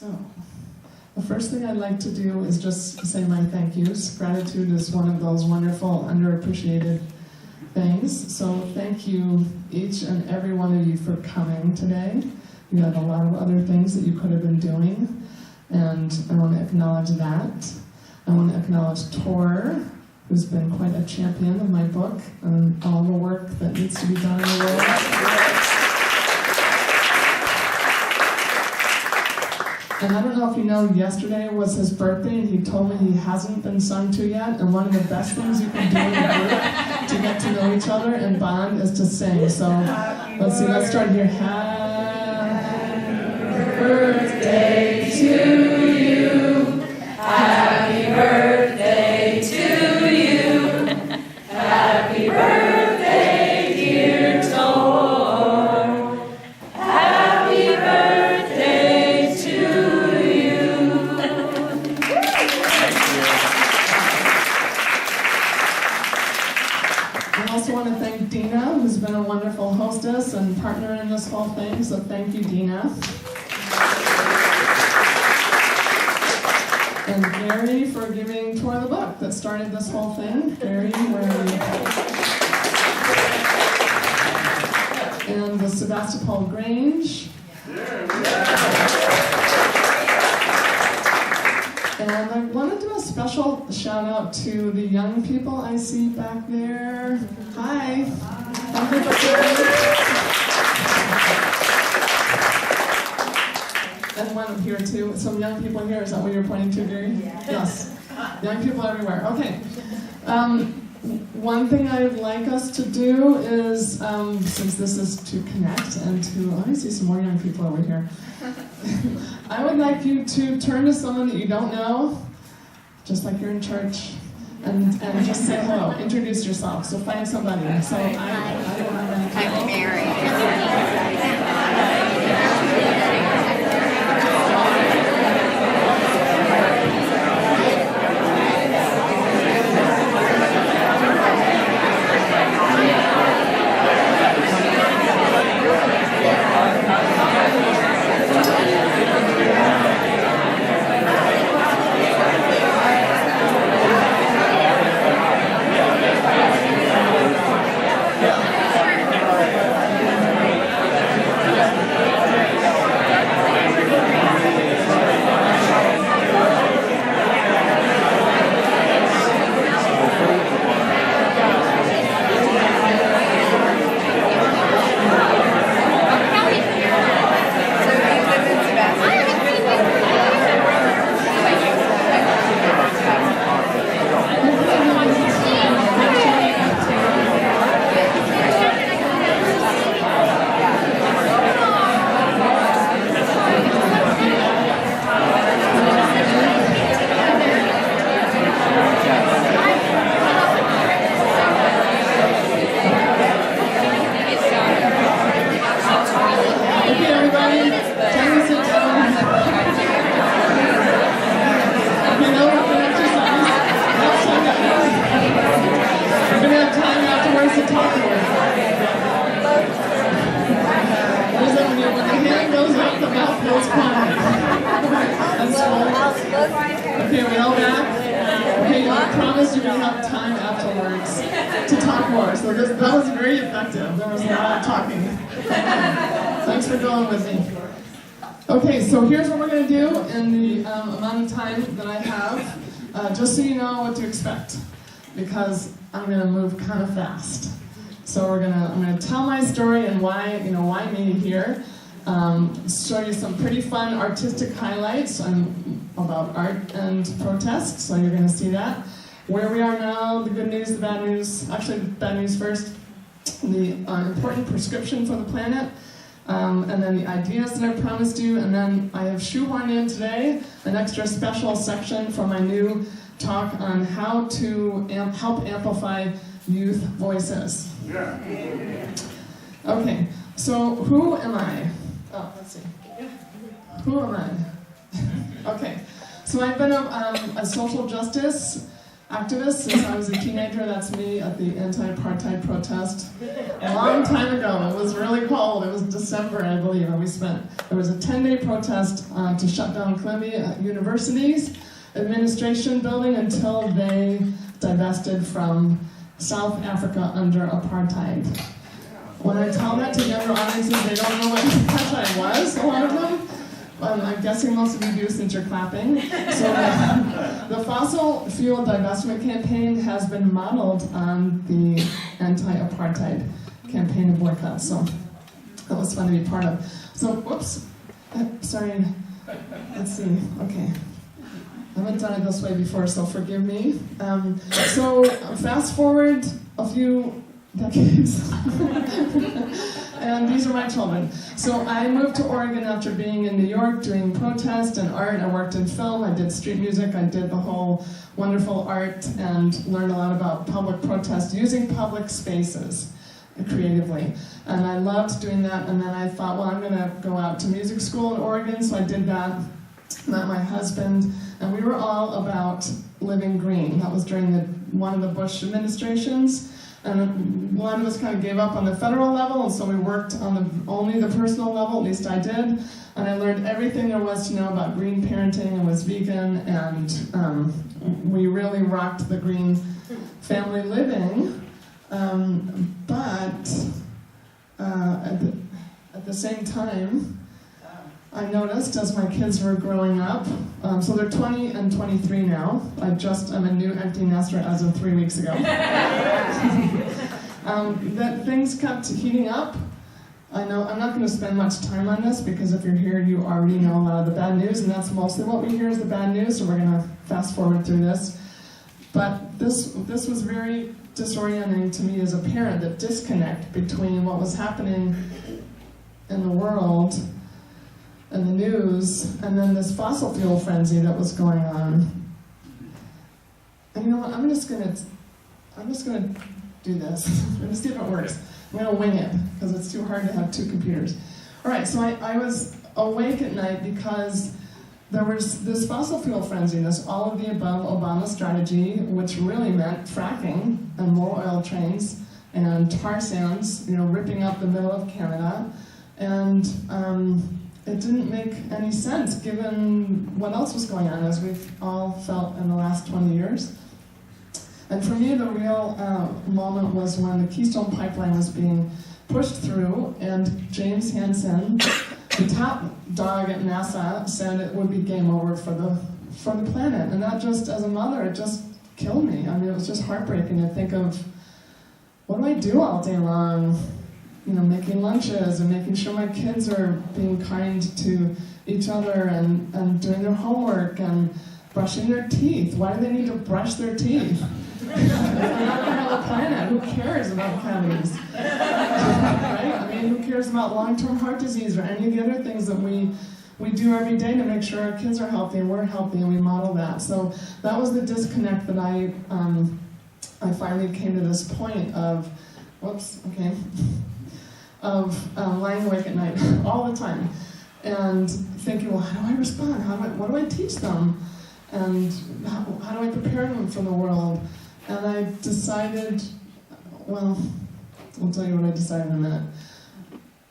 So, the first thing I'd like to do is just say my thank yous. Gratitude is one of those wonderful, underappreciated things. So thank you, each and every one of you, for coming today. You had a lot of other things that you could have been doing, and I want to acknowledge that. I want to acknowledge Tor, who's been quite a champion of my book and all the work that needs to be done in the world. And I don't know if you know, yesterday was his birthday, and he told me he hasn't been sung to yet, and one of the best things you can do in a group to get to know each other and bond is to sing. So, let's see, let's start here. Happy birthday to you. Happy birthday to you. Happy birthday, dear Tor. Happy birthday to you. I also want to thank Dina, who's been a wonderful hostess and partner in this whole thing, so thank you, Dina. And Gary for giving Tor the book that started this whole thing. Gary, where are you? And the Sebastopol Grange. And I want to do a special shout out to the young people I see back there. Hi. And one here too. Some young people here. Is that what you're pointing to, Gary? Yes. Young people everywhere. Okay. One thing I'd like us to do is, since this is to connect and to, let me see some more young people over here. I would like you to turn to someone that you don't know, just like you're in church, and just say hello. Introduce yourself. So find somebody. So I don't have any people. I'm Mary. Okay, are we all back? Okay, I promise you're going to have time afterwards to talk more. So that was very effective. There was a lot of talking. Thanks for going with me. Okay, so here's what we're going to do in the amount of time that I have, just so you know what to expect, because I'm going to move kind of fast. So I'm going to tell my story and why me here. Show you some pretty fun artistic highlights about art and protest, so you're going to see that. Where we are now, the good news, the bad news. Actually, the bad news first. The important prescription for the planet, and then the ideas that I promised you, and then I have shoehorned in today an extra special section for my new talk on how to help amplify youth voices. Yeah. Okay, so who am I? Oh, let's see. Who am I? Okay, so I've been a social justice activist since I was a teenager. That's me at the anti-apartheid protest a long time ago. It was really cold. It was December, I believe, and there was a 10-day protest to shut down Columbia University's administration building until they divested from South Africa under apartheid. When I tell that to younger audiences, they don't know what apartheid was, a lot of them. I'm guessing most of you do since you're clapping. So the fossil fuel divestment campaign has been modeled on the anti-apartheid campaign of boycott. So that was fun to be part of. So, whoops, sorry, let's see, okay. I haven't done it this way before, so forgive me. So fast forward a few decades. And these are my children. So I moved to Oregon after being in New York doing protest and art. I worked in film, I did street music, I did the whole wonderful art and learned a lot about public protest using public spaces creatively. And I loved doing that, and then I thought, well, I'm gonna go out to music school in Oregon, so I did that, met my husband, and we were all about living green. That was during one of the Bush administrations. And one of us kind of gave up on the federal level, and so we worked on only the personal level, at least I did. And I learned everything there was to know about green parenting and was vegan, and we really rocked the green family living. But at the same time, I noticed as my kids were growing up, so they're 20 and 23 now. I'm a new empty nester as of 3 weeks ago. That things kept heating up. I know I'm not going to spend much time on this because if you're here, you already know a lot of the bad news, and that's mostly what we hear is the bad news, so we're going to fast forward through this. But this was very disorienting to me as a parent, the disconnect between what was happening in the world and the news, and then this fossil fuel frenzy that was going on. And you know what, I'm just gonna do this. I'm gonna see if it works. I'm gonna wing it, because it's too hard to have two computers. All right, so I was awake at night because there was this fossil fuel frenzy, this all of the above Obama strategy, which really meant fracking and more oil trains and tar sands, ripping up the middle of Canada. And it didn't make any sense given what else was going on, as we've all felt in the last 20 years. And for me, the real moment was when the Keystone Pipeline was being pushed through, and James Hansen, the top dog at NASA, said it would be game over for the planet. And that just, as a mother, it just killed me. I mean, it was just heartbreaking to think of, what do I do all day long? Making lunches and making sure my kids are being kind to each other and doing their homework and brushing their teeth. Why do they need to brush their teeth? They're not going to have a planet. Who cares about cavities? Right? I mean, who cares about long-term heart disease or any of the other things that we do every day to make sure our kids are healthy and we're healthy, and we model that. So that was the disconnect that I finally came to this point of, lying awake at night all the time and thinking, well, how do I respond? What do I teach them? And how do I prepare them for the world? And I decided, well, I'll tell you what I decided in a minute.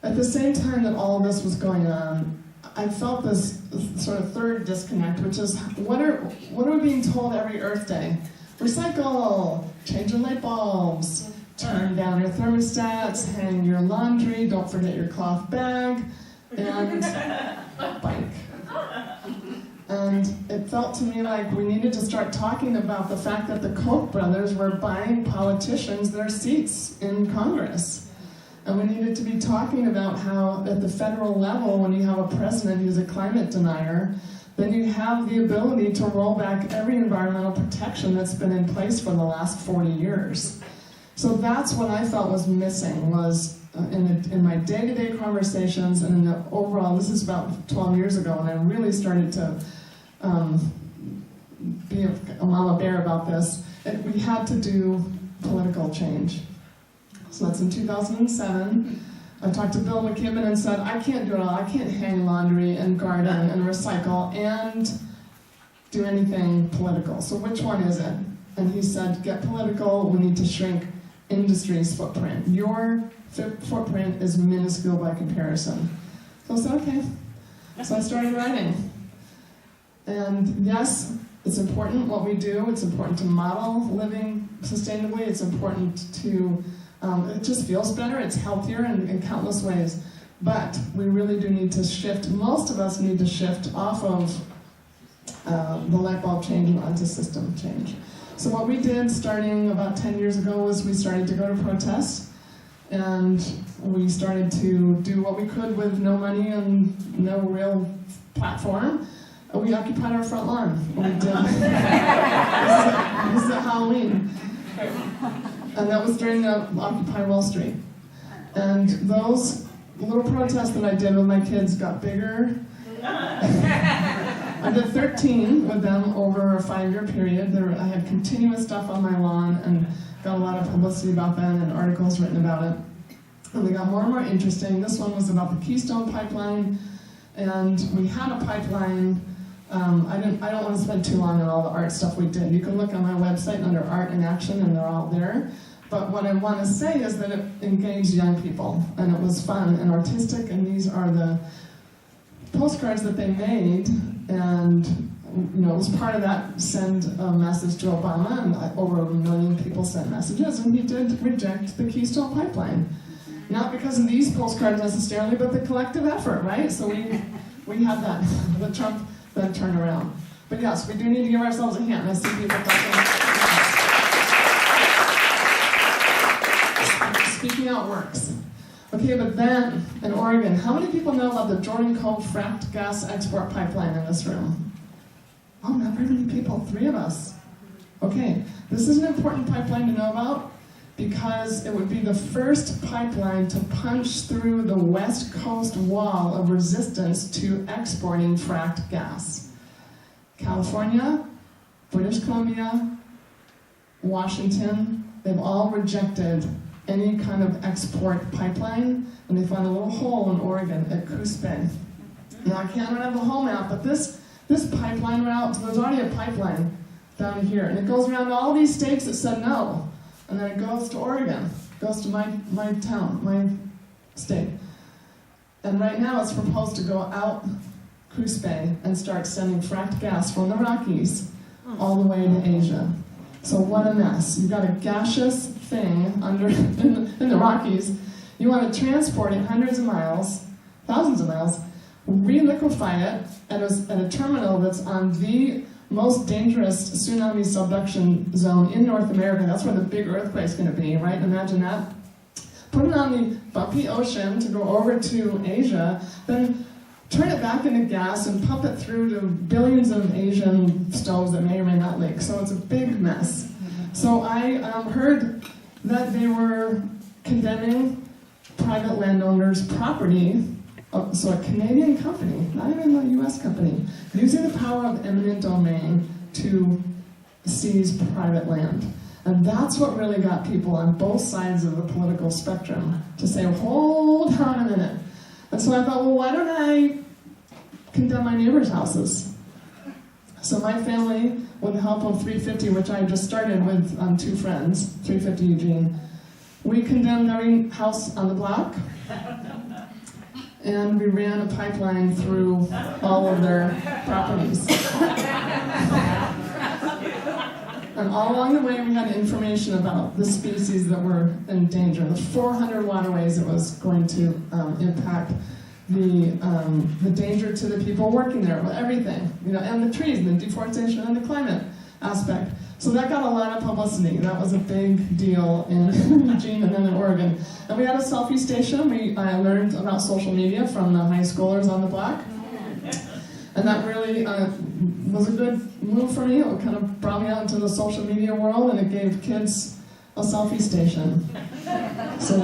At the same time that all of this was going on, I felt this sort of third disconnect, which is, what are we being told every Earth Day? Recycle, change your light bulbs, turn down your thermostats, hang your laundry, don't forget your cloth bag, and bike. And it felt to me like we needed to start talking about the fact that the Koch brothers were buying politicians their seats in Congress. And we needed to be talking about how at the federal level, when you have a president who's a climate denier, then you have the ability to roll back every environmental protection that's been in place for the last 40 years. So that's what I felt was missing, was in my day-to-day conversations and in the overall, this is about 12 years ago, and I really started to be a mama bear about this. We had to do political change. So that's in 2007. I talked to Bill McKibben and said, I can't do it all. I can't hang laundry and garden and recycle and do anything political. So which one is it? and he said, get political, we need to shrink industry's footprint. Your footprint is minuscule by comparison. So I said, okay. So I started writing. And yes, it's important what we do. It's important to model living sustainably. It's important to, it just feels better. It's healthier in countless ways. But we really do need to shift. Most of us need to shift off of the light bulb change and onto system change. So what we did starting about 10 years ago was we started to go to protests. And we started to do what we could with no money and no real platform. We occupied our front lawn. We did. This is at Halloween. And that was during the Occupy Wall Street. And those little protests that I did with my kids got bigger. I did 13 with them over a 5-year period. I had continuous stuff on my lawn and got a lot of publicity about them and articles written about it. And they got more and more interesting. This one was about the Keystone Pipeline. And we had a pipeline. I don't want to spend too long on all the art stuff we did. You can look on my website under Art in Action, and they're all there. But what I want to say is that it engaged young people, and it was fun and artistic, and these are the postcards that they made, and it was part of that send a message to Obama, and over 1 million people sent messages, and he did reject the Keystone Pipeline. Not because of these postcards necessarily, but the collective effort, right? So we had that, the Trump then turn around. But yes, we do need to give ourselves a hand. I see people talking. Speaking out works. Okay, but then in Oregon, how many people know about the Jordan Cove fracked gas export pipeline in this room? Oh, not very many people, 3 of us. Okay, this is an important pipeline to know about because it would be the first pipeline to punch through the West Coast wall of resistance to exporting fracked gas. California, British Columbia, Washington, they've all rejected any kind of export pipeline, and they found a little hole in Oregon at Coos Bay. Now, I can't have the whole map, but this pipeline route, so there's already a pipeline down here, and it goes around all these states that said no. And then it goes to Oregon, goes to my town, my state. And right now it's proposed to go out Coos Bay and start sending fracked gas from the Rockies all the way to Asia. So what a mess. You've got a gaseous thing in the Rockies. You want to transport it hundreds of miles, thousands of miles, re-liquefy it at a terminal that's on the most dangerous tsunami subduction zone in North America. That's where the big earthquake's going to be, right? Imagine that. Put it on the bumpy ocean to go over to Asia, then turn it back into gas and pump it through to billions of Asian stoves that may or may not leak. So it's a big mess. So I heard that they were condemning private landowners' property. So a Canadian company, not even a US company, using the power of eminent domain to seize private land. And that's what really got people on both sides of the political spectrum to say, hold on a minute. And so I thought, well, why don't I condemn my neighbors' houses? So my family, with the help of 350, which I just started with 2 friends, 350 Eugene, we condemned every house on the block. And we ran a pipeline through all of their properties. And all along the way, we had information about the species that were in danger, the 400 waterways it was going to impact, the danger to the people working there, everything, and the trees, and the deforestation, and the climate aspect. So that got a lot of publicity. That was a big deal in Eugene and then in Oregon. And we had a selfie station. I learned about social media from the high schoolers on the block. And that really was a good move for me. It kind of brought me out into the social media world, and it gave kids a selfie station. So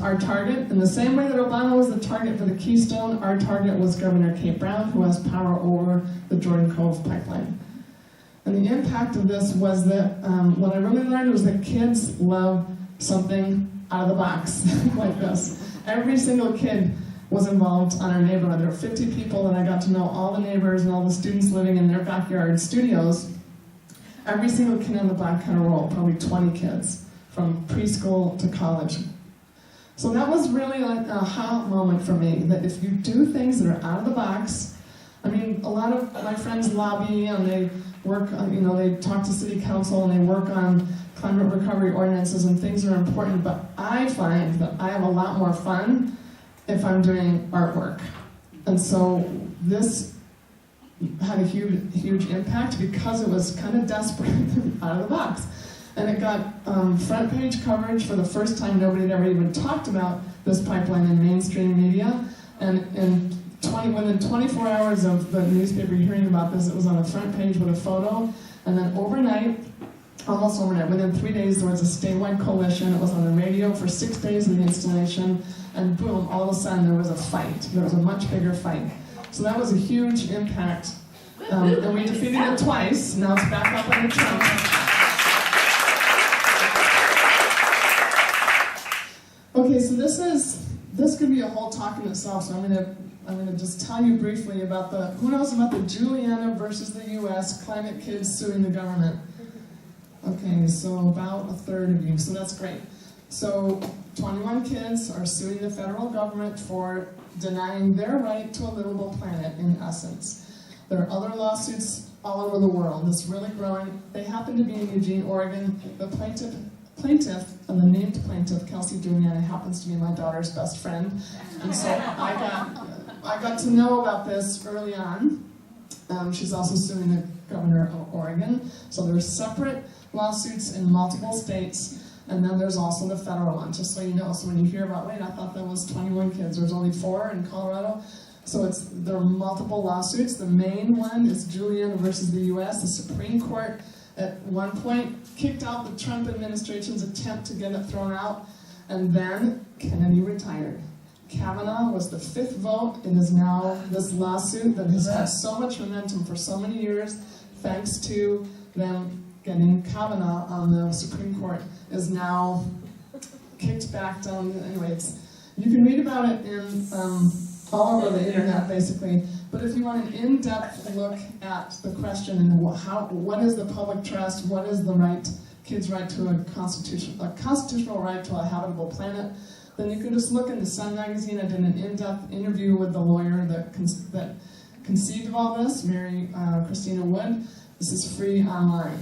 our target, in the same way that Obama was the target for the Keystone, our target was Governor Kate Brown, who has power over the Jordan Cove pipeline. And the impact of this was that what I really learned was that kids love something out of the box like this. Every single kid was involved on our neighborhood. There were 50 people, and I got to know all the neighbors and all the students living in their backyard studios. Every single kid on the block had a role, probably 20 kids, from preschool to college. So that was really like an aha moment for me, that if you do things that are out of the box, I mean, a lot of my friends lobby and they work on, they talk to city council and they work on climate recovery ordinances and things are important, but I find that I have a lot more fun if I'm doing artwork. And so this had a huge impact because it was kind of desperate out of the box. And it got front page coverage for the first time. Nobody had ever even talked about this pipeline in mainstream media. And within 24 hours of the newspaper hearing about this, it was on the front page with a photo. And then almost overnight, within 3 days, there was a statewide coalition. It was on the radio for 6 days of the installation. And boom, all of a sudden there was a fight. There was a much bigger fight. So that was a huge impact. And we defeated it twice. Now it's back up on the Trump. Okay, so this could be a whole talk in itself. So I'm gonna just tell you briefly about who knows about the Juliana versus the U.S. climate kids suing the government. Okay, so about a third of you. So that's great. So 21 kids are suing the federal government for denying their right to a livable planet, in essence. There are other lawsuits all over the world. It's really growing. They happen to be in Eugene, Oregon. The plaintiff, and the named plaintiff, Kelsey Juliana, happens to be my daughter's best friend. And so I got to know about this early on. She's also suing the governor of Oregon. So there's separate lawsuits in multiple states. And then there's also the federal one, just so you know. So when you hear about, wait, I thought that was 21 kids. There's only 4 in Colorado. So there are multiple lawsuits. The main one is Juliana versus the U.S. The Supreme Court at one point kicked out the Trump administration's attempt to get it thrown out. And then Kennedy retired. Kavanaugh was the 5th vote. It is now this lawsuit that has had so much momentum for so many years, thanks to them getting Kavanaugh on the Supreme Court, is now kicked back down. Anyways, you can read about it in all over the internet, basically. But if you want an in-depth look at the question and what is the public trust, what is the kids' right to a constitutional right to a habitable planet, then you can just look in the Sun magazine. I did an in-depth interview with the lawyer that conceived of all this, Mary Christina Wood. This is free online.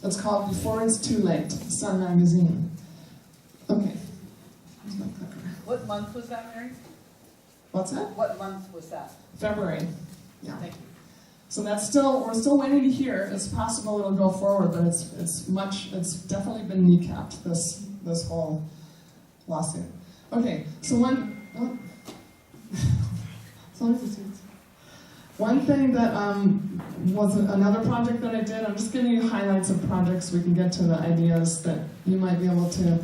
It's called Before It's Too Late, Sun magazine. Okay. Here's my clicker. What month was that, Mary? What's that? What month was that? February. Yeah. Thank you. So we're still waiting to hear. It's possible it'll go forward, but it's definitely been kneecapped, this whole lawsuit. Okay, so one thing that was another project that I did, I'm just giving you highlights of projects. We can get to the ideas that you might be able to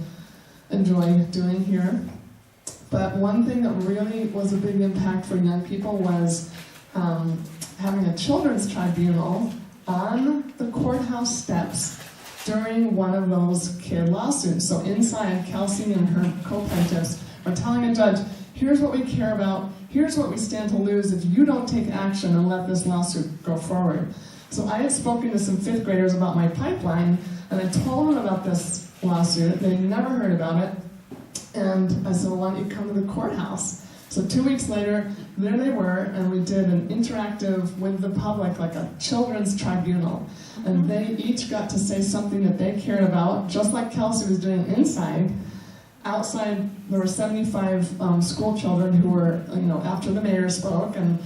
enjoy doing here. But one thing that really was a big impact for young people was having a children's tribunal on the courthouse steps during one of those kid lawsuits. So inside, Kelsey and her co-plaintiffs are telling a judge, here's what we care about, here's what we stand to lose if you don't take action and let this lawsuit go forward. So I had spoken to some 5th graders about my pipeline, and I told them about this lawsuit. They'd never heard about it. And I said, well, why don't you come to the courthouse? So 2 weeks later, there they were, and we did an interactive with the public, like a children's tribunal. And they each got to say something that they cared about, just like Kelsey was doing inside. Outside, there were 75 school children who were, after the mayor spoke, and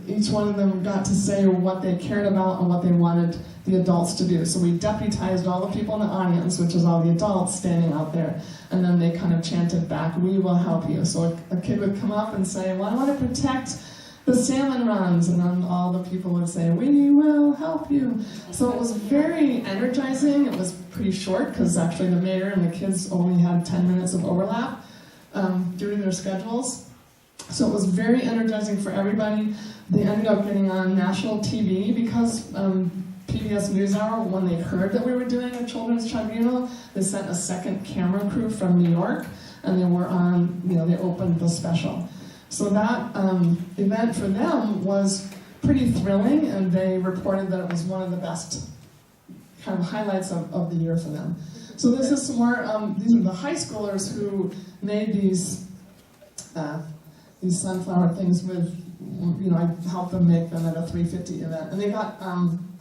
each one of them got to say what they cared about and what they wanted the adults to do. So we deputized all the people in the audience, which is all the adults standing out there, and then they kind of chanted back, "We will help you." So a kid would come up and say, well, I want to protect the salmon runs, and then all the people would say, "We will help you." So it was very energizing. It was pretty short, because actually the mayor and the kids only had 10 minutes of overlap due to their schedules. So it was very energizing for everybody. They ended up getting on national TV because PBS NewsHour, when they heard that we were doing a children's tribunal, they sent a second camera crew from New York, and they were on, they opened the special. So that event for them was pretty thrilling, and they reported that it was one of the best kind of highlights of the year for them. So this is some more, these are the high schoolers who made these sunflower things with, I helped them make them at a 350 event. And they got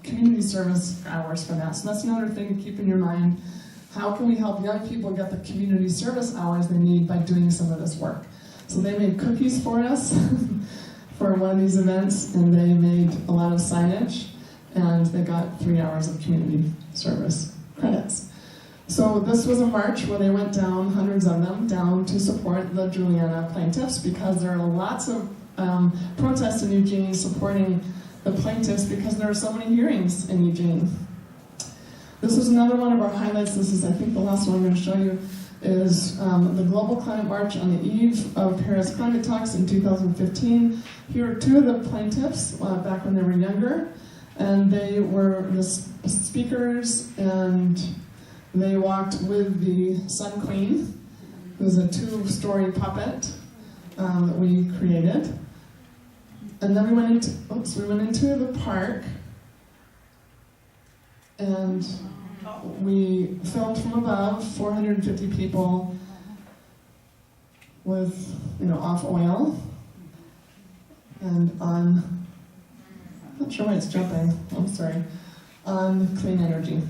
community service hours for that. So that's another thing to keep in your mind. How can we help young people get the community service hours they need by doing some of this work? So they made cookies for us for one of these events, and they made a lot of signage, and they got 3 hours of community service credits. So this was a march where they went down, hundreds of them, down to support the Juliana plaintiffs, because there are lots of protests in Eugene supporting the plaintiffs because there are so many hearings in Eugene. This is another one of our highlights. This is, I think, the last one I'm going to show you, is the Global Climate March on the eve of Paris Climate Talks in 2015. Here are two of the plaintiffs back when they were younger, and they were the speakers, and they walked with the Sun Queen, who's a 2-story puppet that we created. And then we went into the park, and we filmed from above, 450 people with, off oil, and on, I'm not sure why it's jumping, I'm sorry, on clean energy.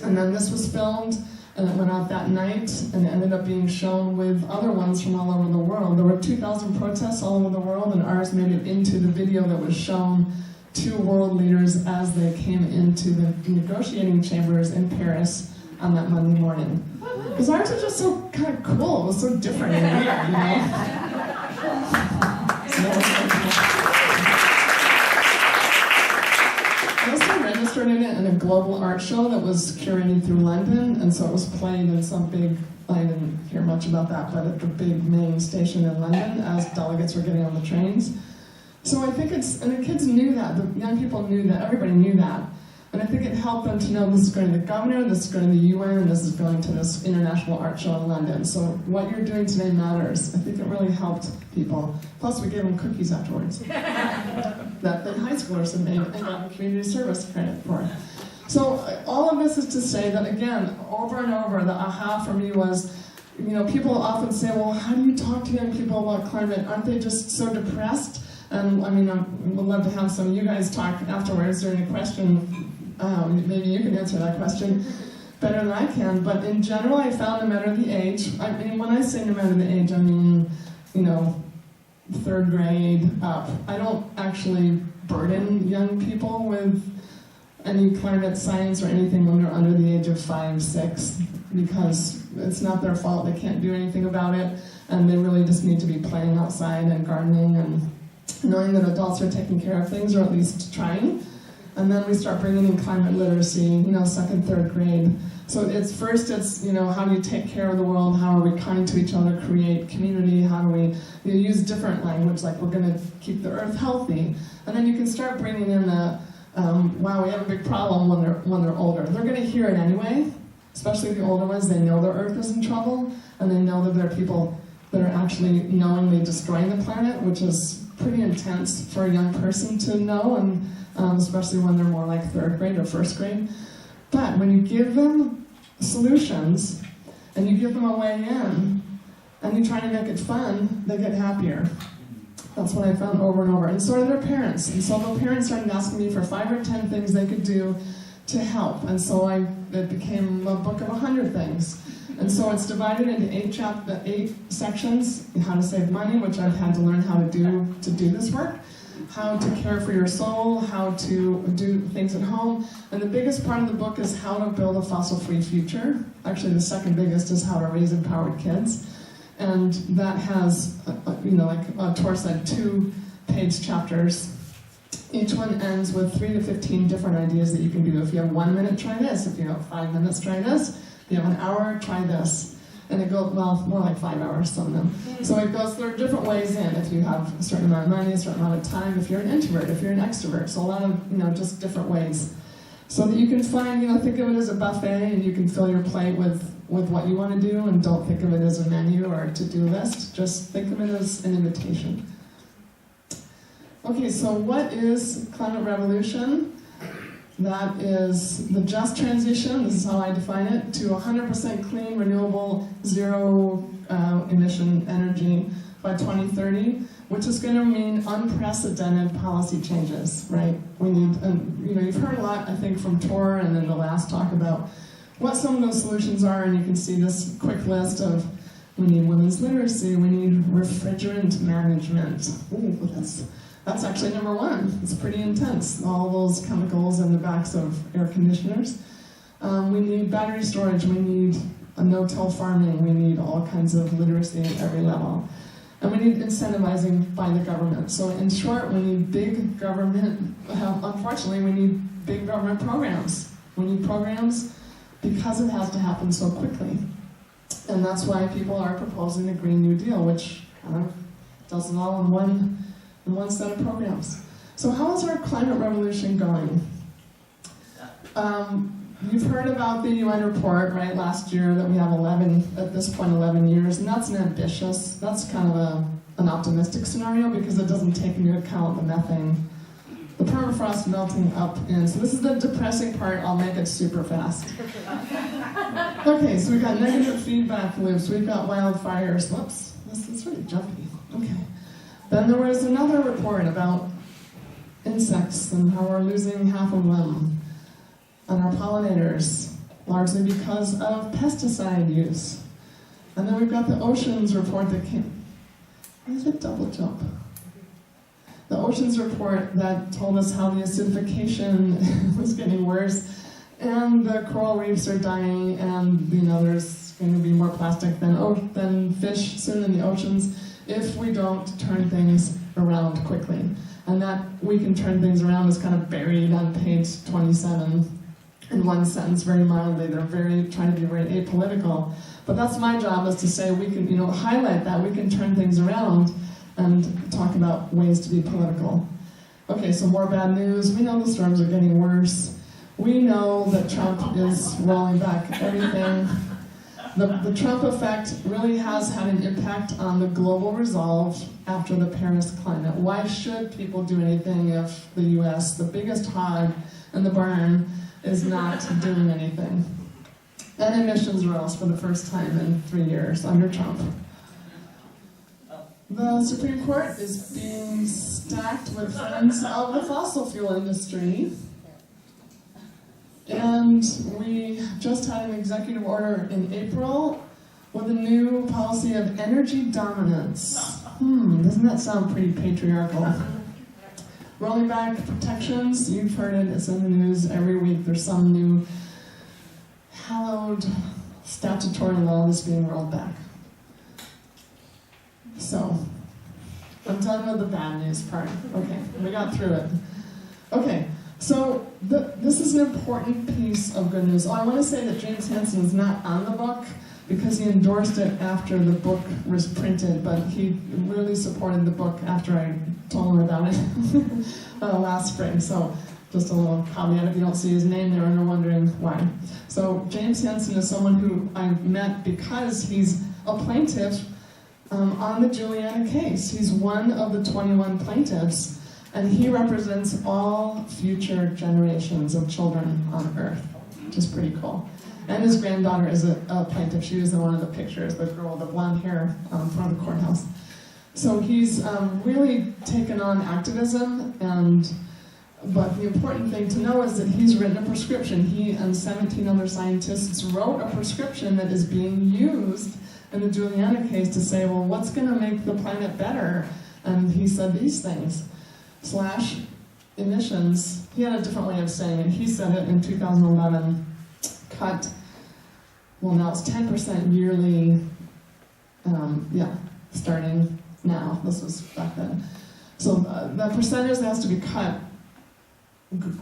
And then this was filmed, and it went out that night, and it ended up being shown with other ones from all over the world. There were 2,000 protests all over the world, and ours made it into the video that was shown to world leaders as they came into the negotiating chambers in Paris on that Monday morning. Because ours was just so kind of cool, it was so different and weird, So that was so cool. I also registered in it in a global art show that was curated through London, and so it was played in some big, I didn't hear much about that, but at the big main station in London as delegates were getting on the trains. So I think and the kids knew that, the young people knew that, everybody knew that. And I think it helped them to know this is going to the governor, this is going to the UN, and this is going to this international art show in London. So what you're doing today matters. I think it really helped people. Plus we gave them cookies afterwards that the high schoolers had made and got community service credit for. So all of this is to say that, again, over and over, the aha for me was, people often say, well, how do you talk to young people about climate? Aren't they just so depressed? And I would love to have some of you guys talk afterwards during a question. Maybe you can answer that question better than I can. But in general, I found no matter the age, when I say no matter the age, I mean, 3rd grade up. I don't actually burden young people with any climate science or anything when they're under the age of 5, 6, because it's not their fault. They can't do anything about it, and they really just need to be playing outside and gardening and knowing that adults are taking care of things, or at least trying. And then we start bringing in climate literacy, 2nd, 3rd grade. So it's how do you take care of the world? How are we kind to each other, create community? How do we use different language, like we're going to keep the earth healthy? And then you can start bringing in wow, we have a big problem when they're older. They're going to hear it anyway, especially the older ones. They know the earth is in trouble, and they know that there are people that are actually knowingly destroying the planet, which is pretty intense for a young person to know, and especially when they're more like 3rd grade or 1st grade. But when you give them solutions, and you give them a way in, and you try to make it fun, they get happier. That's what I found over and over. And so are their parents. And so the parents started asking me for 5 or 10 things they could do to help. And so it became a book of 100 things. And so it's divided into 8 sections: how to save money, which I've had to learn how to do this work, how to care for your soul, how to do things at home. And the biggest part of the book is how to build a fossil-free future. Actually, the second biggest is how to raise empowered kids. And that has, like Tor said, 2-page chapters. Each one ends with 3 to 15 different ideas that you can do. If you have 1 minute, try this. If you have 5 minutes, try this. If you have an hour, try this. And it goes, well, more like 5 hours, some of them. So it goes, there are different ways in. If you have a certain amount of money, a certain amount of time, if you're an introvert, if you're an extrovert. So a lot of, just different ways. So that you can find, think of it as a buffet, and you can fill your plate with what you want to do, and don't think of it as a menu or a to-do list. Just think of it as an invitation. Okay, so what is climate revolution? That is the just transition, this is how I define it, to 100% clean, renewable, zero emission energy by 2030, which is going to mean unprecedented policy changes, right? We need, and you've heard a lot, I think, from Tor and in the last talk about what some of those solutions are, and you can see this quick list of we need women's literacy, we need refrigerant management. Ooh, that's actually number one. It's pretty intense, all those chemicals in the backs of air conditioners. We need battery storage, we need no-till farming, we need all kinds of literacy at every level. And we need incentivizing by the government. So in short, we need big government, unfortunately, we need big government programs. We need programs because it has to happen so quickly. And that's why people are proposing the Green New Deal, which kind of does it all in one set of programs. So how is our climate revolution going? You've heard about the UN report, right, last year, that we have 11 years, and that's that's kind of an optimistic scenario because it doesn't take into account the methane, the permafrost melting up in. So this is the depressing part, I'll make it super fast. Okay, so we've got negative feedback loops, we've got wildfires, whoops, this is really jumpy, okay. Then there was another report about insects and how we're losing half of them, and our pollinators, largely because of pesticide use. And then we've got the oceans report that came, why is it double jump? The oceans report that told us how the acidification was getting worse, and the coral reefs are dying, and there's going to be more plastic than fish soon in the oceans if we don't turn things around quickly. And that we can turn things around is kind of buried on page 27 in one sentence, very mildly. They're trying to be very apolitical. But that's my job, is to say we can highlight that we can turn things around and talk about ways to be political. Okay, so more bad news. We know the storms are getting worse. We know that Trump is rolling back everything. The Trump effect really has had an impact on the global resolve after the Paris climate. Why should people do anything if the US, the biggest hog in the barn, is not doing anything? And emissions rose for the first time in 3 years under Trump. The Supreme Court is being stacked with friends of the fossil fuel industry. And we just had an executive order in April with a new policy of energy dominance. Doesn't that sound pretty patriarchal? Rolling back protections, you've heard it, it's in the news every week. There's some new hallowed statutory law that's being rolled back. So, I'm done with the bad news part. Okay, we got through it. Okay. So this is an important piece of good news. I want to say that James Hansen is not on the book because he endorsed it after the book was printed, but he really supported the book after I told him about it last spring. So just a little caveat if you don't see his name there and you're wondering why. So James Hansen is someone who I met because he's a plaintiff on the Juliana case. He's one of the 21 plaintiffs. And he represents all future generations of children on Earth, which is pretty cool. And his granddaughter is a plaintiff. She was in one of the pictures, the girl with the blonde hair in front of the courthouse. So he's really taken on activism, but the important thing to know is that he's written a prescription. He and 17 other scientists wrote a prescription that is being used in the Juliana case to say, well, what's going to make the planet better? And he said these things. / emissions, he had a different way of saying it. He said it in 2011, now it's 10% yearly, starting now. This was back then. So the percentage that has to be cut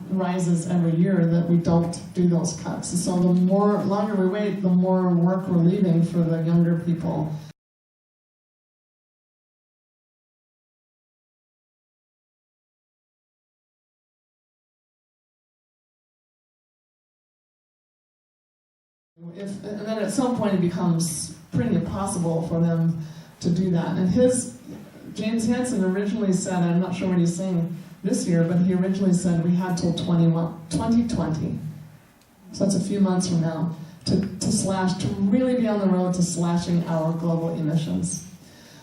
rises every year that we don't do those cuts. So the longer we wait, the more work we're leaving for the younger people. And then at some point it becomes pretty impossible for them to do that. And his James Hansen originally said, I'm not sure what he's saying this year, but he originally said we had till 2020. So that's a few months from now to really be on the road to slashing our global emissions.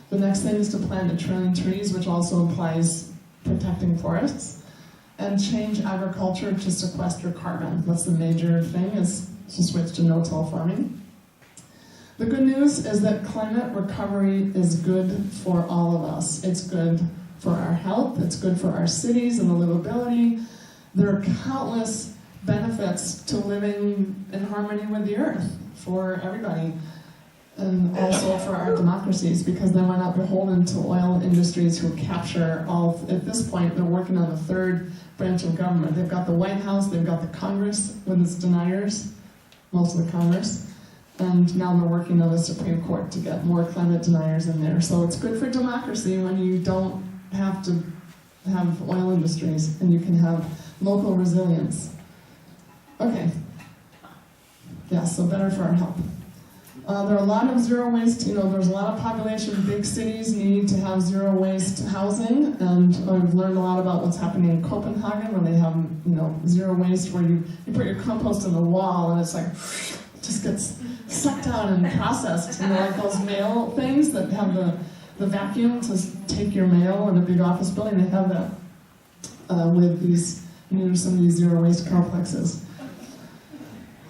The next thing is to plant 1 trillion trees, which also implies protecting forests, and change agriculture to sequester carbon. That's the major thing, is to switch to no-till farming. The good news is that climate recovery is good for all of us. It's good for our health, it's good for our cities and the livability. There are countless benefits to living in harmony with the earth for everybody, and also for our democracies, because then we're not beholden to oil industries who capture all. At this point, they're working on the third branch of government. They've got the White House, they've got the Congress with its deniers, most of the Congress, and now they're working on the Supreme Court to get more climate deniers in there. So it's good for democracy when you don't have to have oil industries and you can have local resilience. Okay. Yeah, so better for our health. There are a lot of zero waste, there's a lot of population. Big cities need to have zero waste housing, and I've learned a lot about what's happening in Copenhagen, where they have, zero waste, where you put your compost in the wall and it's like, just gets sucked out and processed. Like those mail things that have the vacuum to take your mail in a big office building, they have that with these, some of these zero waste complexes.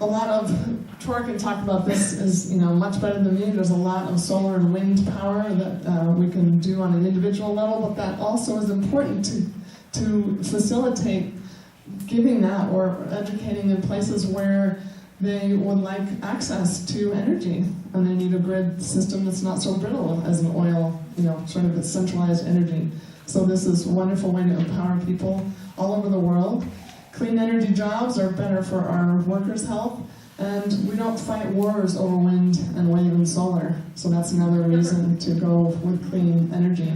A lot of, Tor can talk about this, is much better than me. There's a lot of solar and wind power that we can do on an individual level, but that also is important to facilitate giving that or educating in places where they would like access to energy, and they need a grid system that's not so brittle as an oil, sort of a centralized energy. So this is a wonderful way to empower people all over the world. Clean energy jobs are better for our workers' health, and we don't fight wars over wind and wave and solar. So that's another reason to go with clean energy.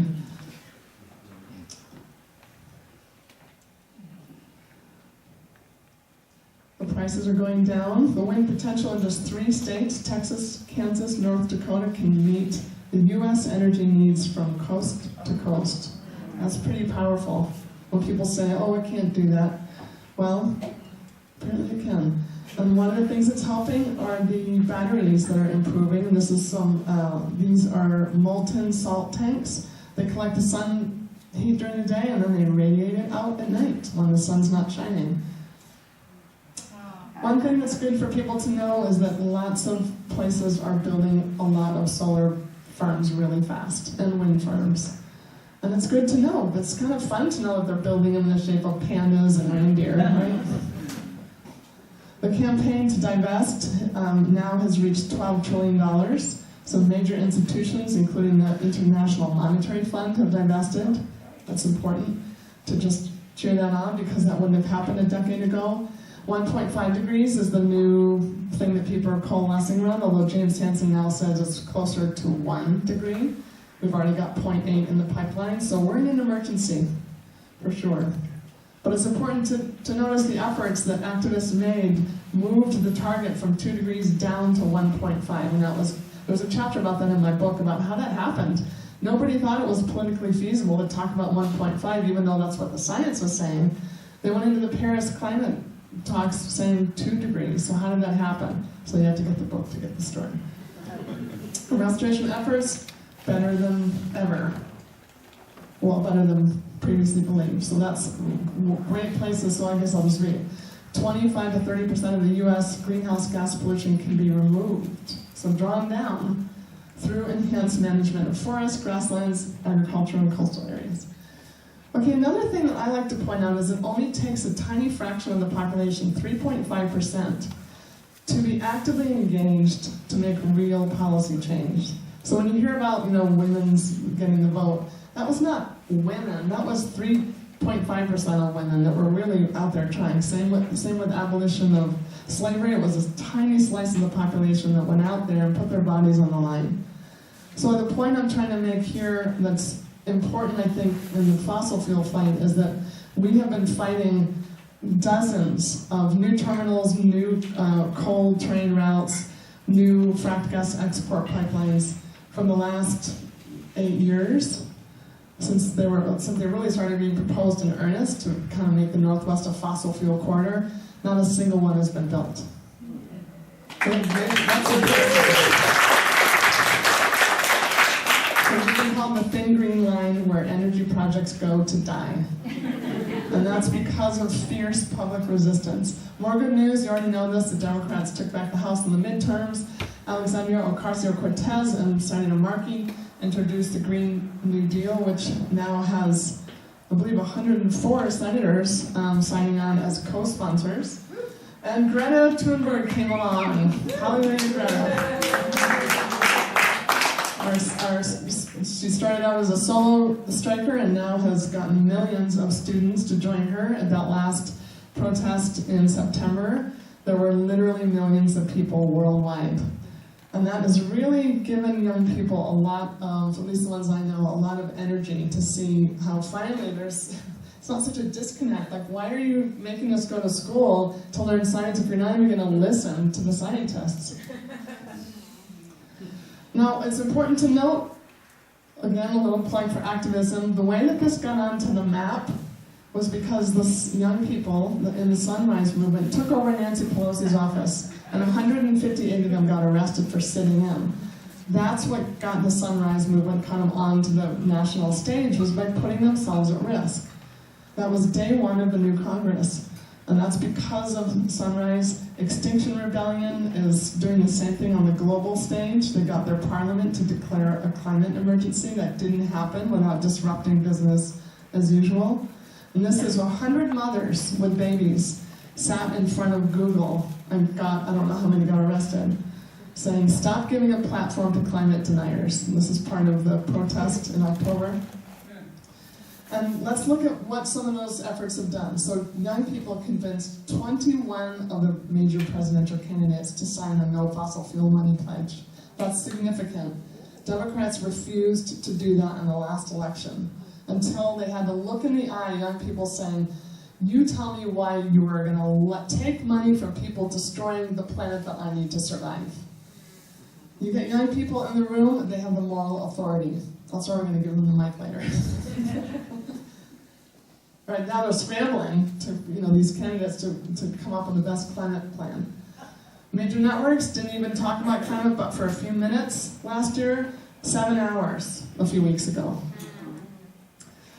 The prices are going down. The wind potential in just 3 states, Texas, Kansas, North Dakota, can meet the U.S. energy needs from coast to coast. That's pretty powerful. When people say, oh, I can't do that. Well, apparently you can. And one of the things that's helping are the batteries that are improving. And this is these are molten salt tanks. They collect the sun heat during the day and then they radiate it out at night when the sun's not shining. One thing that's good for people to know is that lots of places are building a lot of solar farms really fast, and wind farms. And it's good to know. It's kind of fun to know that they're building them in the shape of pandas and reindeer, right? The campaign to divest now has reached $12 trillion. Some major institutions, including the International Monetary Fund, have divested. That's important to just cheer that on, because that wouldn't have happened a decade ago. 1.5 degrees is the new thing that people are coalescing around, although James Hansen now says it's closer to 1 degree. We've already got 0.8 in the pipeline, so we're in an emergency, for sure. But it's important to notice the efforts that activists made moved the target from 2 degrees down to 1.5, and there's a chapter about that in my book, about how that happened. Nobody thought it was politically feasible to talk about 1.5, even though that's what the science was saying. They went into the Paris climate talks saying 2 degrees, so how did that happen? So you have to get the book to get the story. The restoration efforts, better than ever. Well, better than previously believed. So that's great places, so I guess I'll just read it. 25 to 30% of the U.S. greenhouse gas pollution can be removed, so drawn down, through enhanced management of forests, grasslands, agriculture, and coastal areas. Okay, another thing that I like to point out is it only takes a tiny fraction of the population, 3.5%, to be actively engaged to make real policy change. So when you hear about, women's getting the vote, that was not women, that was 3.5% of women that were really out there trying. Same with abolition of slavery. It was a tiny slice of the population that went out there and put their bodies on the line. So the point I'm trying to make here that's important, I think, in the fossil fuel fight is that we have been fighting dozens of new terminals, new coal train routes, new fracked gas export pipelines from the last 8 years. since they really started being proposed in earnest to kind of make the Northwest a fossil fuel corridor, not a single one has been built. It's been called the thin green line where energy projects go to die. And that's because of fierce public resistance. More good news, you already know this, the Democrats took back the House in the midterms. Alexandria Ocasio-Cortez and Senator Markey introduced the Green New Deal, which now has, I believe, 104 senators signing on as co-sponsors. And Greta Thunberg came along. Hallelujah, Greta. She started out as a solo striker and now has gotten millions of students to join her. At that last protest in September, there were literally millions of people worldwide. And that has really given young people a lot of, at least the ones I know, a lot of energy to see how finally it's not such a disconnect. Like, why are you making us go to school to learn science if you're not even going to listen to the scientists? Now, it's important to note, again, a little plug for activism, the way that this got onto the map was because the young people in the Sunrise Movement took over Nancy Pelosi's office, and 158 of them got arrested for sitting in. That's what got the Sunrise Movement kind of onto the national stage, was by putting themselves at risk. That was day one of the new Congress, and that's because of Sunrise. Extinction Rebellion is doing the same thing on the global stage. They got their parliament to declare a climate emergency. That didn't happen without disrupting business as usual. And this is 100 mothers with babies sat in front of Google and got, I don't know how many got arrested, saying, stop giving a platform to climate deniers. And this is part of the protest in October. And let's look at what some of those efforts have done. So young people convinced 21 of the major presidential candidates to sign a no fossil fuel money pledge. That's significant. Democrats refused to do that in the last election until they had to look in the eye young people saying, you tell me why you are going to take money from people destroying the planet that I need to survive. You get young people in the room, they have the moral authority. That's why we're going to give them the mic later. Right now they're scrambling to, these candidates to come up with the best climate plan. Major networks didn't even talk about climate but for a few minutes last year, 7 hours a few weeks ago.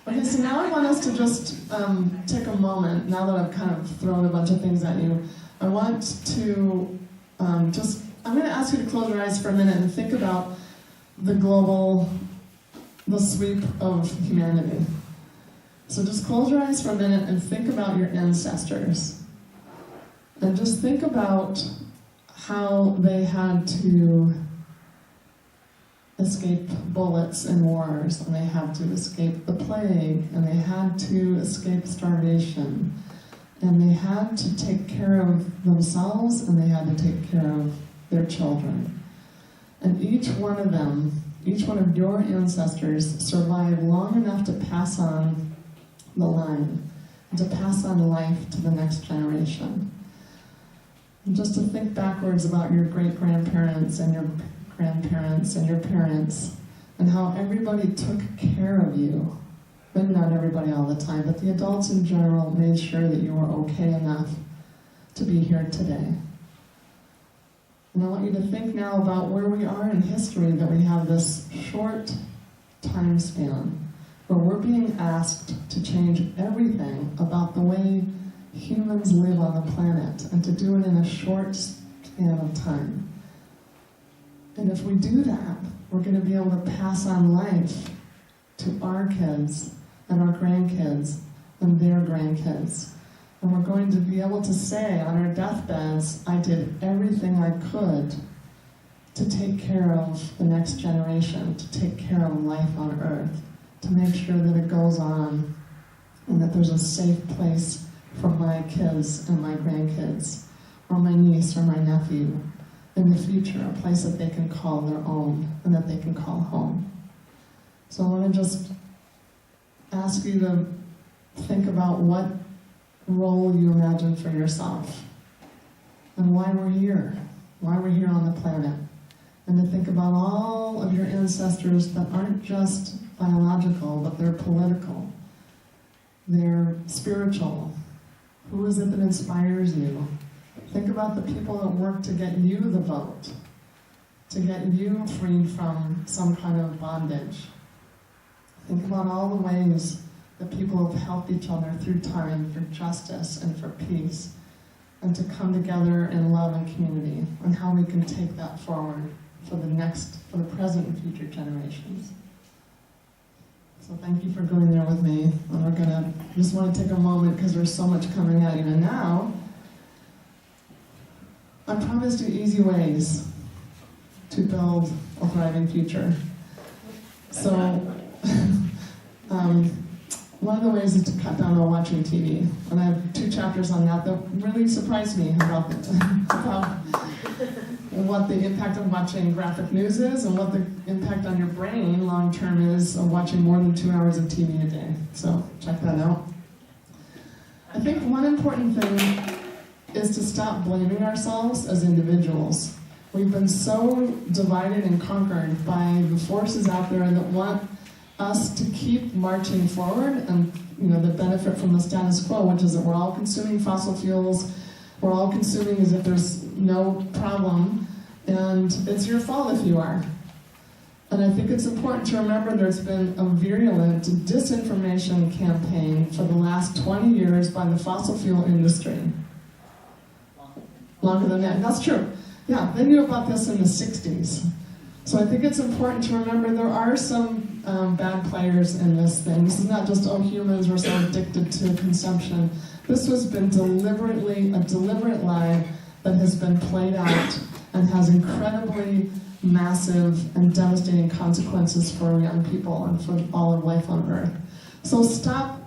Okay, so now I want us to just take a moment, now that I've kind of thrown a bunch of things at you, I want to I'm going to ask you to close your eyes for a minute and think about the sweep of humanity. So just close your eyes for a minute and think about your ancestors. And just think about how they had to escape bullets in wars, and they had to escape the plague, and they had to escape starvation, and they had to take care of themselves, and they had to take care of their children. And each one of them, each one of your ancestors survived long enough to pass on the line, and to pass on life to the next generation. And just to think backwards about your great-grandparents and your grandparents and your parents, and how everybody took care of you. Maybe not everybody all the time, but the adults in general made sure that you were okay enough to be here today. And I want you to think now about where we are in history, that we have this short time span where we're being asked to change everything about the way humans live on the planet, and to do it in a short span of time. And if we do that, we're going to be able to pass on life to our kids and our grandkids and their grandkids. And we're going to be able to say on our deathbeds, I did everything I could to take care of the next generation, to take care of life on Earth, to make sure that it goes on and that there's a safe place for my kids and my grandkids, or my niece or my nephew in the future, a place that they can call their own and that they can call home. So I want to just ask you to think about what role you imagine for yourself and why we're here on the planet. and to think about all of your ancestors that aren't just biological, but they're political, they're spiritual. Who is it that inspires you? Think about the people that work to get you the vote, to get you freed from some kind of bondage. Think about all the ways that people have helped each other through time for justice and for peace, and to come together in love and community, and how we can take that forward for the present and future generations. So thank you for going there with me. And we're just want to take a moment because there's so much coming at you. And now, I promised you easy ways to build a thriving future. So, one of the ways is to cut down on watching TV. And I have 2 chapters on that really surprised me about what the impact of watching graphic news is, and what the impact on your brain long term is of watching more than 2 hours of TV a day. So check that out. I think one important thing is to stop blaming ourselves as individuals. We've been so divided and conquered by the forces out there that want us to keep marching forward and that benefit from the status quo, which is that we're all consuming fossil fuels, we're all consuming as if there's no problem, and it's your fault if you are. And I think it's important to remember there's been a virulent disinformation campaign for the last 20 years by the fossil fuel industry. Longer than that. That's true. Yeah, they knew about this in the 60s. So I think it's important to remember there are some bad players in this thing. This is not just, humans were so addicted to consumption. This has been a deliberate lie that has been played out and has incredibly massive and devastating consequences for young people and for all of life on Earth. So stop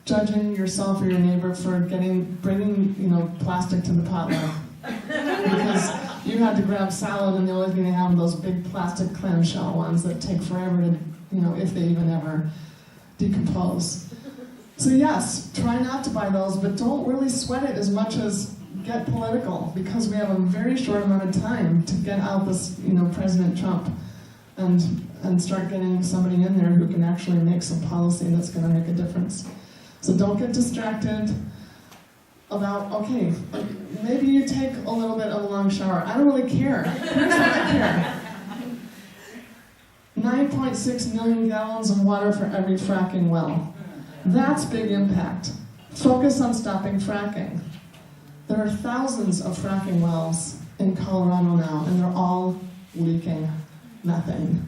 judging yourself or your neighbor for bringing plastic to the potluck. Because you had to grab salad and the only thing they have are those big plastic clamshell ones that take forever to, if they even ever decompose. So yes, try not to buy those, but don't really sweat it as much as get political, because we have a very short amount of time to get out this, President Trump and start getting somebody in there who can actually make some policy that's going to make a difference. So don't get distracted about, maybe you take a little bit of a long shower. I don't really care. Here's what I care. 9.6 million gallons of water for every fracking well. That's big impact. Focus on stopping fracking. There are thousands of fracking wells in Colorado now, and they're all leaking methane.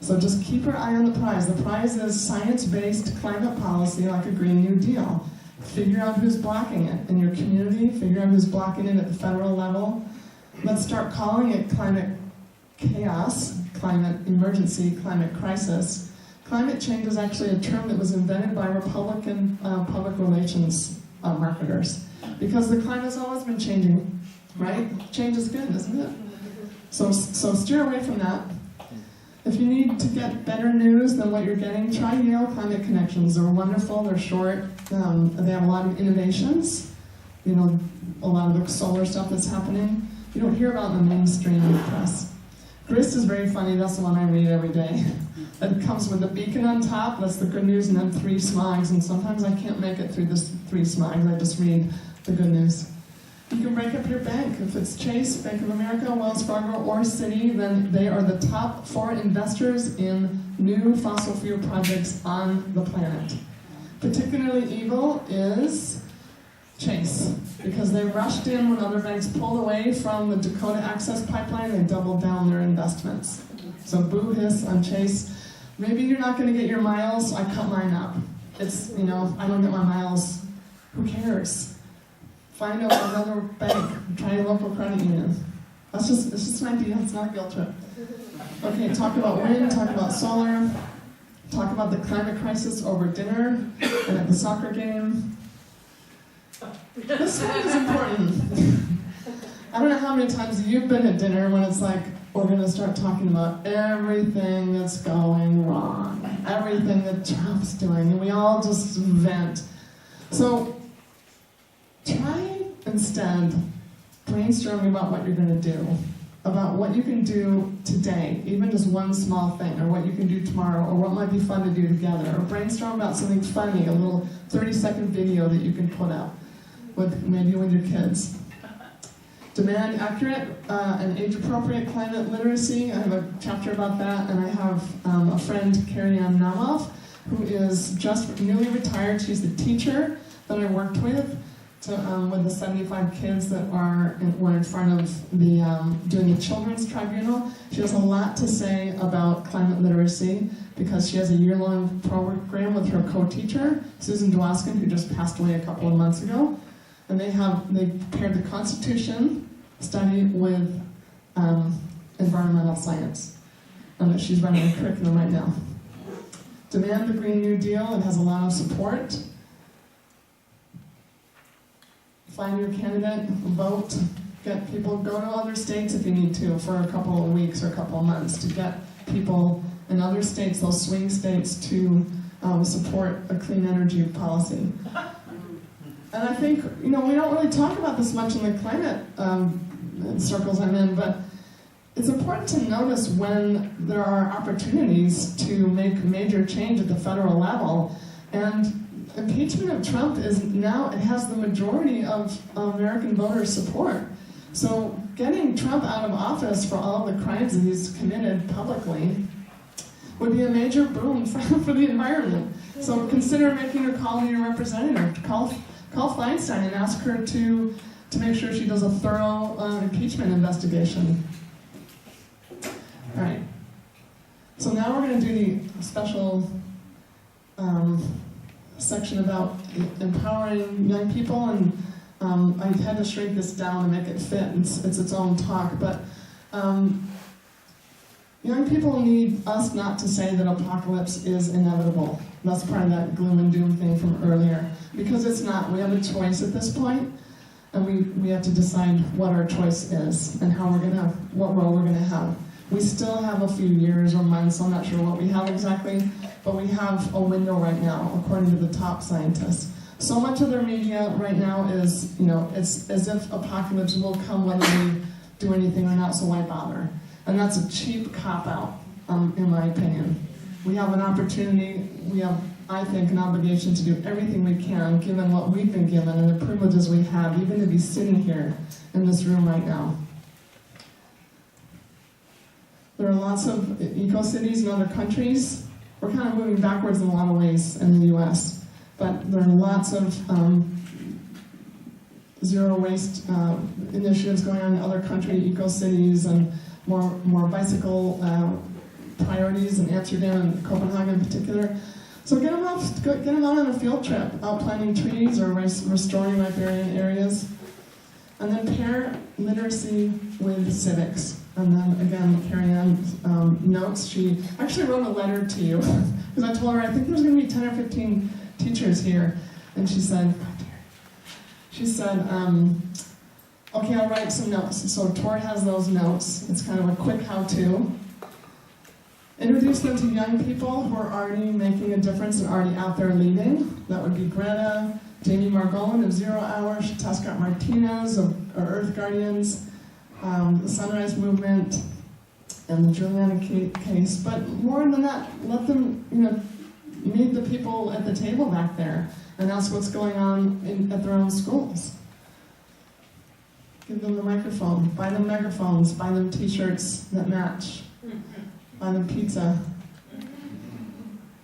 So just keep your eye on the prize. The prize is science-based climate policy like a Green New Deal. Figure out who's blocking it in your community, figure out who's blocking it at the federal level. Let's start calling it climate chaos, climate emergency, climate crisis. Climate change is actually a term that was invented by Republican public relations marketers, because the climate's always been changing, right? Change is good, isn't it? So steer away from that. If you need to get better news than what you're getting, try Yale Climate Connections. They're wonderful, they're short, they have a lot of innovations, a lot of the solar stuff that's happening. You don't hear about in the mainstream press. Grist is very funny, that's the one I read every day. It comes with a beacon on top, that's the good news, and then 3 smiles, and sometimes I can't make it through this 3 smiles, I just read the good news. You can break up your bank. If it's Chase, Bank of America, Wells Fargo, or Citi, then they are the top 4 investors in new fossil fuel projects on the planet. Particularly evil is Chase, because they rushed in when other banks pulled away from the Dakota Access Pipeline and doubled down their investments. So boo hiss on Chase. Maybe you're not going to get your miles. I cut mine up. It's, I don't get my miles. Who cares? Find another bank, try a local credit union. It's just an idea, it's not a guilt trip. Okay, talk about wind, talk about solar, talk about the climate crisis over dinner and at the soccer game. This one is important. I don't know how many times you've been at dinner when it's like, we're going to start talking about everything that's going wrong, everything that Trump's doing, and we all just vent. So, try instead brainstorming about what you're going to do. about what you can do today, even just one small thing, or what you can do tomorrow, or what might be fun to do together, or brainstorm about something funny, a little 30-second video that you can put out, maybe with your kids. Demand accurate and age-appropriate climate literacy. I have a chapter about that, and I have a friend, Carrie Ann Namoff, who is just newly retired. She's the teacher that I worked with the 75 kids that were in front of the doing the children's tribunal. She has a lot to say about climate literacy because she has a year-long program with her co-teacher, Susan Dwoskin, who just passed away a couple of months ago. And they paired the Constitution study with environmental science. And she's running a curriculum right now. Demand the Green New Deal. It has a lot of support. Find your candidate, vote, get people, go to other states if you need to for a couple of weeks or a couple of months to get people in other states, those swing states, to support a clean energy policy. And I think, we don't really talk about this much in the climate circles I'm in, but it's important to notice when there are opportunities to make major change at the federal level. And impeachment of Trump it has the majority of American voters' support. So getting Trump out of office for all of the crimes that he's committed publicly would be a major boon for the environment. So consider making a call to your representative. Call Feinstein and ask her to make sure she does a thorough impeachment investigation. All right. So now we're going to do the special section about empowering young people, and I had to shrink this down to make it fit. It's its own talk, but young people need us not to say that apocalypse is inevitable. That's part of that gloom and doom thing from earlier, because it's not. We have a choice at this point, and we have to decide what our choice is and what role we're gonna have. We still have a few years or months, I'm not sure what we have exactly, but we have a window right now, according to the top scientists. So much of their media right now is, it's as if apocalypse will come whether we do anything or not, so why bother? And that's a cheap cop-out, in my opinion. We have an opportunity, we have, I think, an obligation to do everything we can, given what we've been given and the privileges we have, even to be sitting here in this room right now. There are lots of eco-cities in other countries. We're kind of moving backwards in a lot of ways in the US, but there are lots of zero waste initiatives going on in other country eco-cities, and more bicycle priorities in Amsterdam and Copenhagen in particular. So get them out on a field trip, out planting trees or restoring riparian areas. And then pair literacy with civics. And then again, Carrie Ann notes, she actually wrote a letter to you, because I told her, I think there's going to be 10 or 15 teachers here. And she said, okay, I'll write some notes. So Tori has those notes. It's kind of a quick how-to. Introduce them to young people who are already making a difference and already out there leading. That would be Greta, Jamie Margolin of Zero Hour, Tascott Martinez of Earth Guardians, the Sunrise Movement, and the Juliana case. But more than that, let them meet the people at the table back there and ask what's going on at their own schools. Give them the microphone, buy them megaphones, buy them t-shirts that match, buy them pizza.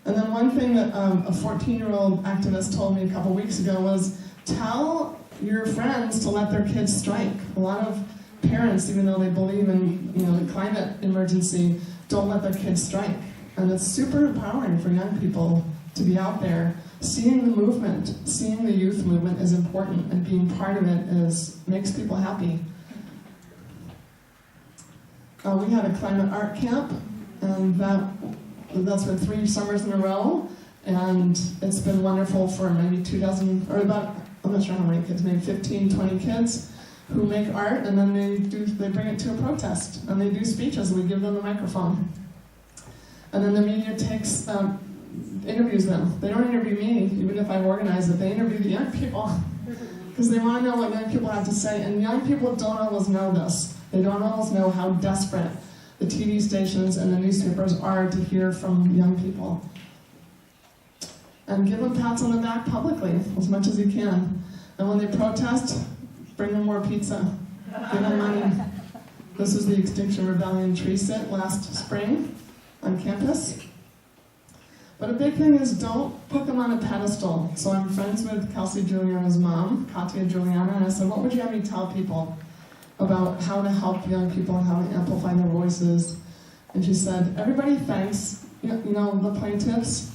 And then one thing that a 14-year-old activist told me a couple weeks ago was, tell your friends to let their kids strike. A lot of parents, even though they believe in the climate emergency, don't let their kids strike. And it's super empowering for young people to be out there. Seeing the movement, seeing the youth movement is important, and being part of it makes people happy. We had a climate art camp, and that's been 3 summers in a row, and it's been wonderful for maybe 2 dozen, or about, I'm not sure how many kids, maybe 15, 20 kids who make art, and then they bring it to a protest, and they do speeches, and we give them the microphone. And then the media interviews them. They don't interview me, even if I've organized it. They interview the young people, because they want to know what young people have to say, and young people don't always know this. They don't always know how desperate the TV stations and the newspapers are to hear from young people. And give them pats on the back publicly, as much as you can. And when they protest, bring them more pizza. Give them money. This was the Extinction Rebellion tree sit last spring on campus. But a big thing is don't put them on a pedestal. So I'm friends with Kelsey Giuliana's mom, Katya Giuliana, and I said, what would you have me tell people about how to help young people and how to amplify their voices? And she said, everybody thanks, the plaintiffs,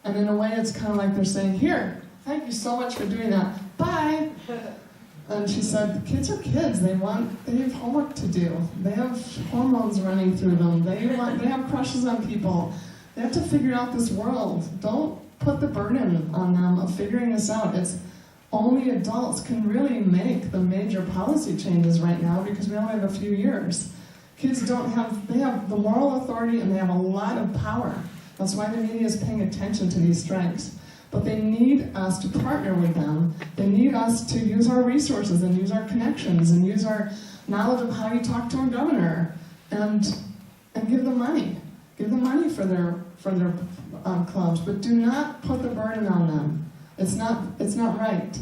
and in a way it's kind of like they're saying, here, thank you so much for doing that, bye. And she said, kids are kids, they have homework to do, they have hormones running through them, they have crushes on people, they have to figure out this world. Don't put the burden on them of figuring this out. It's only adults can really make the major policy changes right now because we only have a few years. Kids they have the moral authority and they have a lot of power. That's why the media is paying attention to these strikes. But they need us to partner with them. They need us to use our resources and use our connections and use our knowledge of how you talk to a governor and give them money. Give them money for their clubs, but do not put the burden on them. It's not right.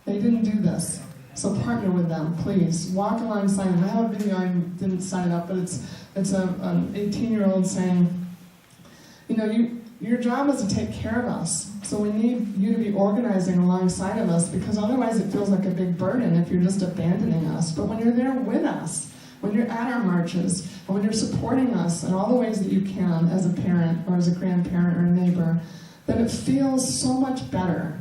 They didn't do this. So partner with them, please. Walk alongside them. I have a video, I didn't sign it up, but it's an 18-year-old saying, your job is to take care of us. So we need you to be organizing alongside of us because otherwise it feels like a big burden if you're just abandoning us. But when you're there with us, when you're at our marches, and when you're supporting us in all the ways that you can as a parent or as a grandparent or a neighbor, then it feels so much better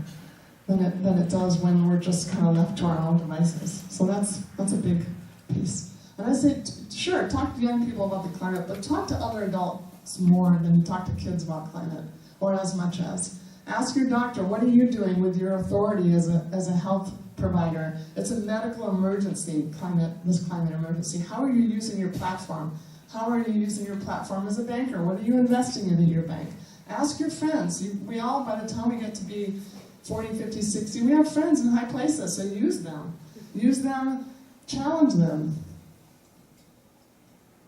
than it does when we're just kind of left to our own devices. So that's a big piece. And I say, sure, talk to young people about the climate, but talk to other adults more than you talk to kids about climate, or as much as. Ask your doctor, what are you doing with your authority as a health provider? It's a medical emergency, this climate emergency. How are you using your platform? How are you using your platform as a banker? What are you investing in your bank? Ask your friends. We all, by the time we get to be 40, 50, 60, we have friends in high places, so use them. Use them, challenge them.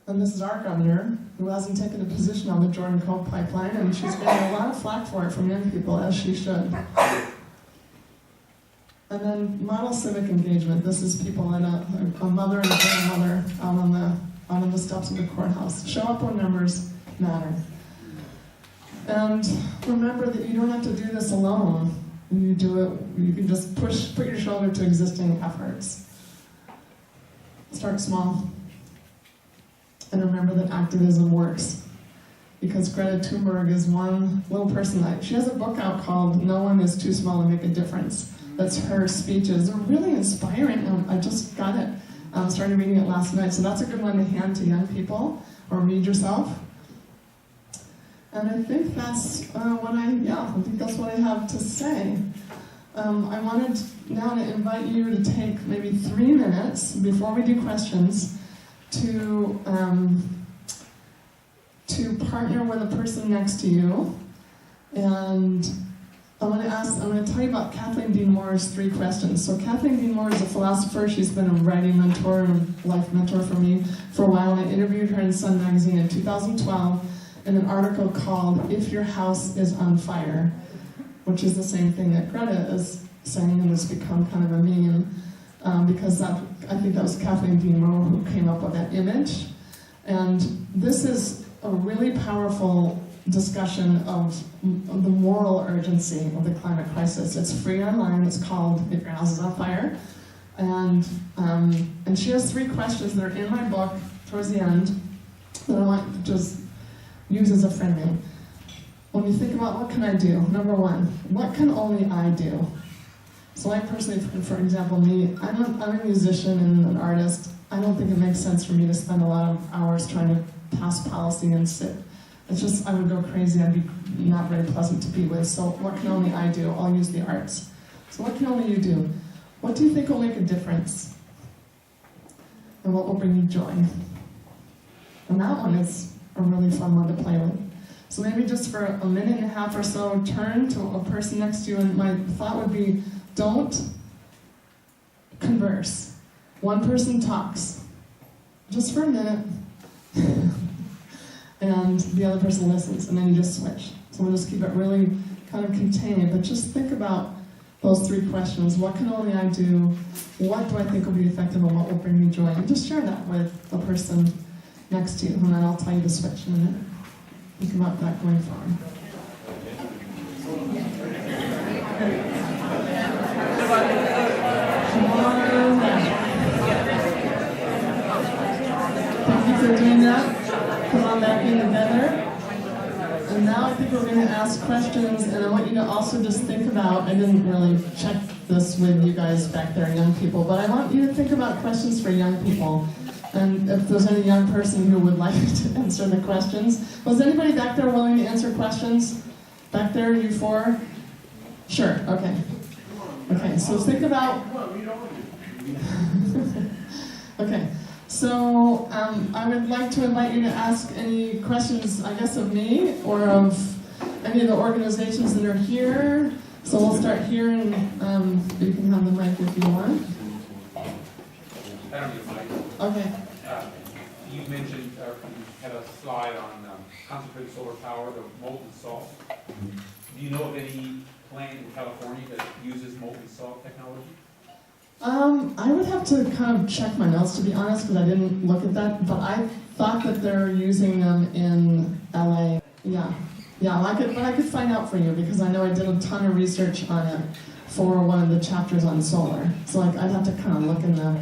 And this is our governor, who hasn't taken a position on the Jordan Cove pipeline, and she's getting a lot of flack for it from young people, as she should. And then model civic engagement. This is people and a mother and a grandmother out on the steps of the courthouse. Show up when numbers matter. And remember that you don't have to do this alone. You do it, you can just put your shoulder to existing efforts. Start small. And remember that activism works. Because Greta Thunberg is one little person she has a book out called No One Is Too Small to Make a Difference. That's her speeches. They're really inspiring. I just got it. Started reading it last night. So that's a good one to hand to young people or read yourself. And I think that's what I have to say. I wanted now to invite you to take maybe 3 minutes before we do questions to partner with a person next to you. And I'm going to tell you about Kathleen Dean Moore's 3 questions. So Kathleen Dean Moore is a philosopher. She's been a writing mentor and life mentor for me for a while. And I interviewed her in Sun Magazine in 2012 in an article called If Your House is on Fire, which is the same thing that Greta is saying, and it's become kind of a meme, because I think that was Kathleen Dean Moore who came up with that image. And this is a really powerful discussion of the moral urgency of the climate crisis. It's free online. It's called If Your House is on Fire. And she has 3 questions that are in my book towards the end that I want to just use as a framing. When you think about what can I do, number 1, what can only I do? So I personally, for example, I'm a musician and an artist. I don't think it makes sense for me to spend a lot of hours trying to pass policy and sit. It's just, I would go crazy. I'd be not very pleasant to be with. So what can only I do? I'll use the arts. So what can only you do? What do you think will make a difference? And what will bring you joy? And that one is a really fun one to play with. So maybe just for a minute and a half or so, turn to a person next to you, and my thought would be, don't converse. One person talks. just for a minute, and the other person listens, and then you just switch. So we'll just keep it really kind of contained, but just think about those 3 questions. What can only I do? What do I think will be effective, and what will bring me joy? And just share that with the person next to you, and then I'll tell you to switch in a minute. Think about that going forward. Thank you for doing that. Come on back in together. And now I think we're going to ask questions, and I want you to also just think about, I didn't really check this with you guys back there, young people, but I want you to think about questions for young people. And if there's any young person who would like to answer the questions. Was anybody back there willing to answer questions? Back there, you 4? Sure, okay. Okay, so think about... Okay, so I would like to invite you to ask any questions, I guess, of me or of any of the organizations that are here. So we'll start here, and you can have the mic if you want. I don't need a mic. Okay. You mentioned, you had a slide on concentrated solar power, the molten salt. Do you know of any plant in California that uses molten salt technology? I would have to kind of check my notes, to be honest, because I didn't look at that, but I thought that they're using them in LA. Yeah, but I could find out for you, because I know I did a ton of research on it for one of the chapters on solar. So I'd have to kind of look in the,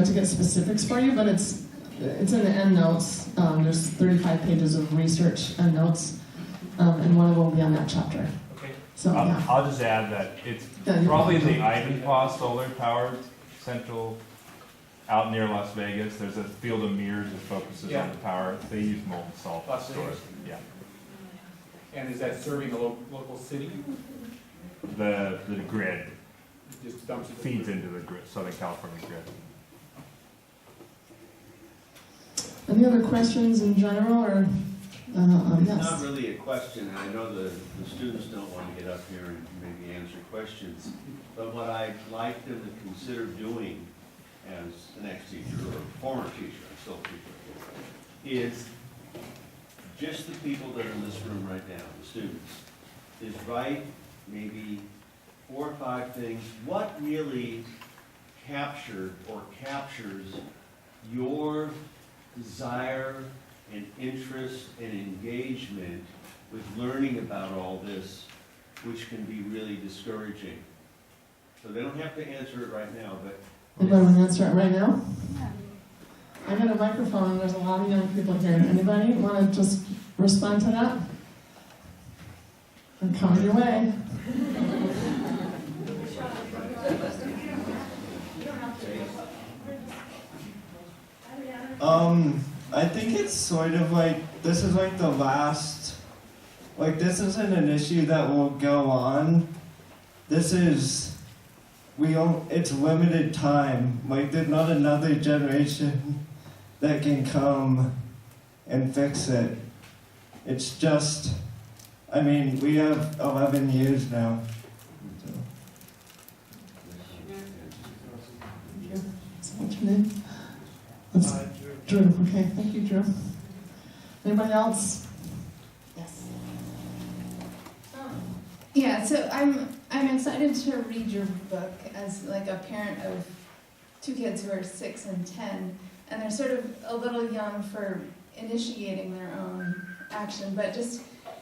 to get specifics for you, but it's in the end notes. There's 35 pages of research and notes, and one of them will be on that chapter. Okay. So yeah. I'll just add that it's probably the Ivanpah solar powered central out near Las Vegas. There's a field of mirrors that focuses on the power. They use molten salt Las to store it. Vegas? Yeah. And is that serving a local city? The grid It just dumps it feeds into the grid, Southern California grid. Any other questions in general, or It's yes? not really a question, and I know the students don't want to get up here and maybe answer questions, but what I'd like them to consider doing as an ex-teacher or former teacher, I'm still a teacher, is just the people that are in this room right now, the students, is write maybe 4 or 5 things. What really captured or captures your desire and interest and engagement with learning about all this, which can be really discouraging. So they don't have to answer it right now, but... Anybody want to answer it right now? I got a microphone, and there's a lot of young people here. Anybody want to just respond to that? I'm coming your way. I think it's sort of like, this is like the last, like this isn't an issue that will go on. This is, it's limited time. Like there's not another generation that can come and fix it. It's just, I mean, we have 11 years now. So. What's your name? Drew. Okay, thank you, Drew. Anybody else? Yes. Yeah, so I'm excited to read your book as like a parent of 2 kids who are 6 and 10, and they're sort of a little young for initiating their own action, but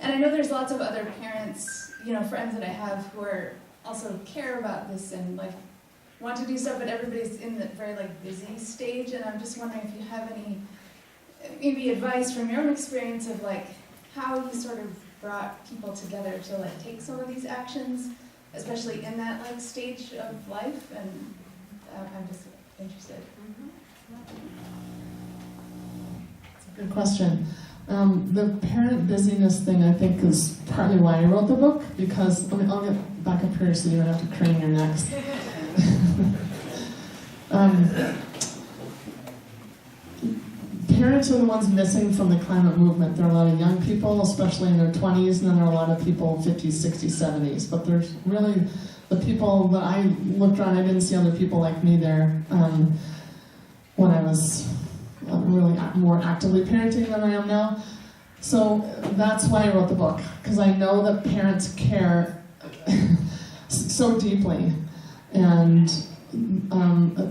and I know there's lots of other parents, friends that I have who are also care about this and like want to do stuff, but everybody's in the very busy stage, and I'm just wondering if you have any maybe advice from your own experience of how you sort of brought people together to take some of these actions, especially in that stage of life, and I'm just interested. That's a good question. The parent busyness thing, I think, is partly why I wrote the book, because I'll get back up here so you don't have to crane your necks. Parents are the ones missing from the climate movement. There are a lot of young people, especially in their 20s, and then there are a lot of people 50s, 60s, 70s. But there's really the people that I looked around, I didn't see other people like me there when I was really more actively parenting than I am now. So that's why I wrote the book, because I know that parents care so deeply, and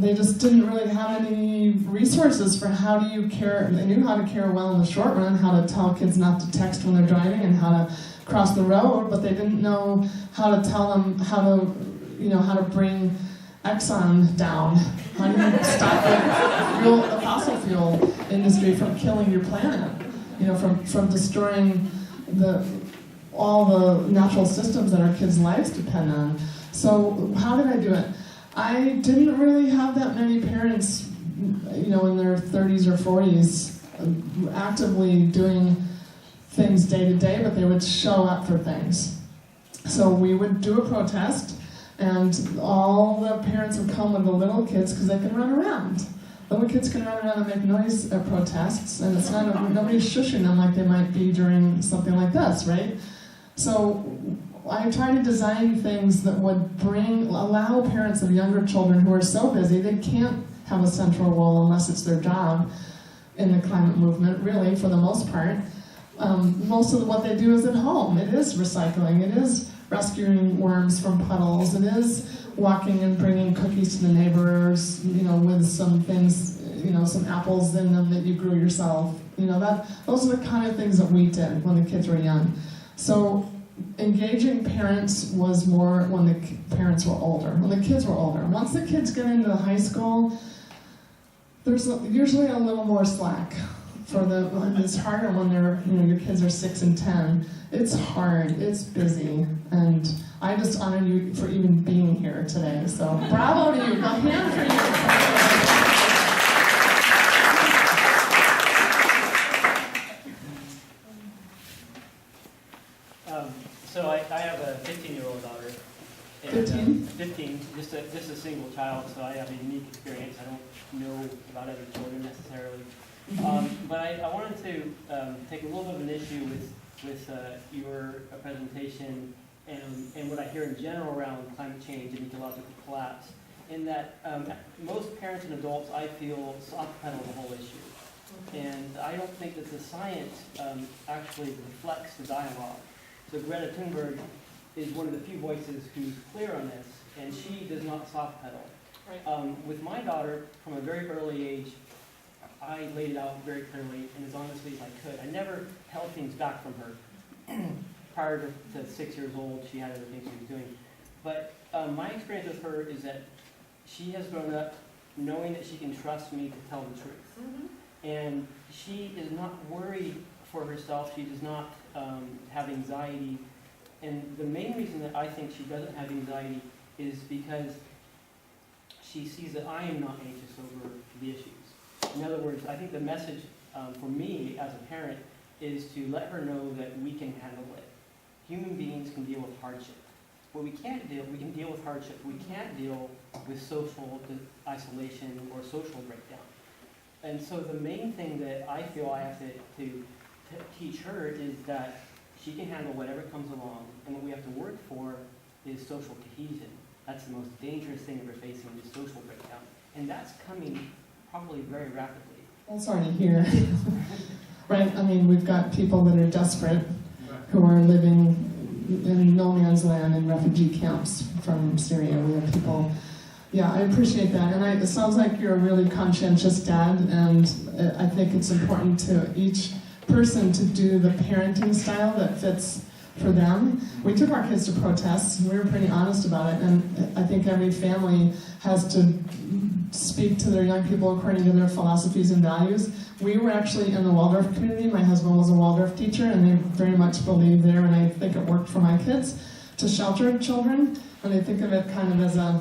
they just didn't really have any resources for how do you care. They knew how to care well in the short run, how to tell kids not to text when they're driving and how to cross the road, but they didn't know how to tell them how to bring Exxon down. How do you stop the fossil fuel industry from killing your planet? From destroying all the natural systems that our kids' lives depend on. So how did I do it? I didn't really have that many parents, in their 30s or 40s, actively doing things day to day, but they would show up for things. So we would do a protest, and all the parents would come with the little kids because they can run around. Little kids can run around and make noise at protests, and it's nobody's shushing them like they might be during something like this, right? So I try to design things that would allow parents of younger children who are so busy they can't have a central role unless it's their job in the climate movement, really, for the most part. Most of what they do is at home. It is recycling. It is rescuing worms from puddles. It is walking and bringing cookies to the neighbors, with some things, some apples in them that you grew yourself. Those are the kind of things that we did when the kids were young. So engaging parents was more when the parents were older, when the kids were older. Once the kids get into high school, there's usually a little more slack. It's harder when your kids are 6 and 10. It's hard, it's busy, and I just honor you for even being here today. So bravo to you, a hand for you. So I have a 15-year-old daughter. And, 15, just a single child, so I have a unique experience. I don't know about other children necessarily. But I wanted to take a little bit of an issue with your presentation and what I hear in general around climate change and ecological collapse, in that most parents and adults, I feel, soft pedal the whole issue. And I don't think that the science actually reflects the dialogue. So Greta Thunberg is one of the few voices who's clear on this, and she does not soft pedal. Right. With my daughter, from a very early age, I laid it out very clearly and as honestly as I could. I never held things back from her. Prior to 6 years old, she had other things she was doing. But my experience with her is that she has grown up knowing that she can trust me to tell the truth. Mm-hmm. And she is not worried for herself. She does not have anxiety. And the main reason that I think she doesn't have anxiety is because she sees that I am not anxious over the issues. In other words, I think the message for me as a parent is to let her know that we can handle it. Human beings can deal with hardship. What we can deal with hardship. We can't deal with social isolation or social breakdown. And so the main thing that I feel I have to teach her is that she can handle whatever comes along, and what we have to work for is social cohesion. That's the most dangerous thing that we're facing, is social breakdown. And that's coming probably very rapidly. That's already here. Right? I mean, we've got people that are desperate who are living in no man's land in refugee camps from Syria. We have people. Yeah, I appreciate that. And it sounds like you're a really conscientious dad, and I think it's important to each person to do the parenting style that fits for them. We took our kids to protests, and we were pretty honest about it, and I think every family has to speak to their young people according to their philosophies and values. We were actually in the Waldorf community. My husband was a Waldorf teacher, and they very much believed there, and I think it worked for my kids, to shelter children, and they think of it kind of as a,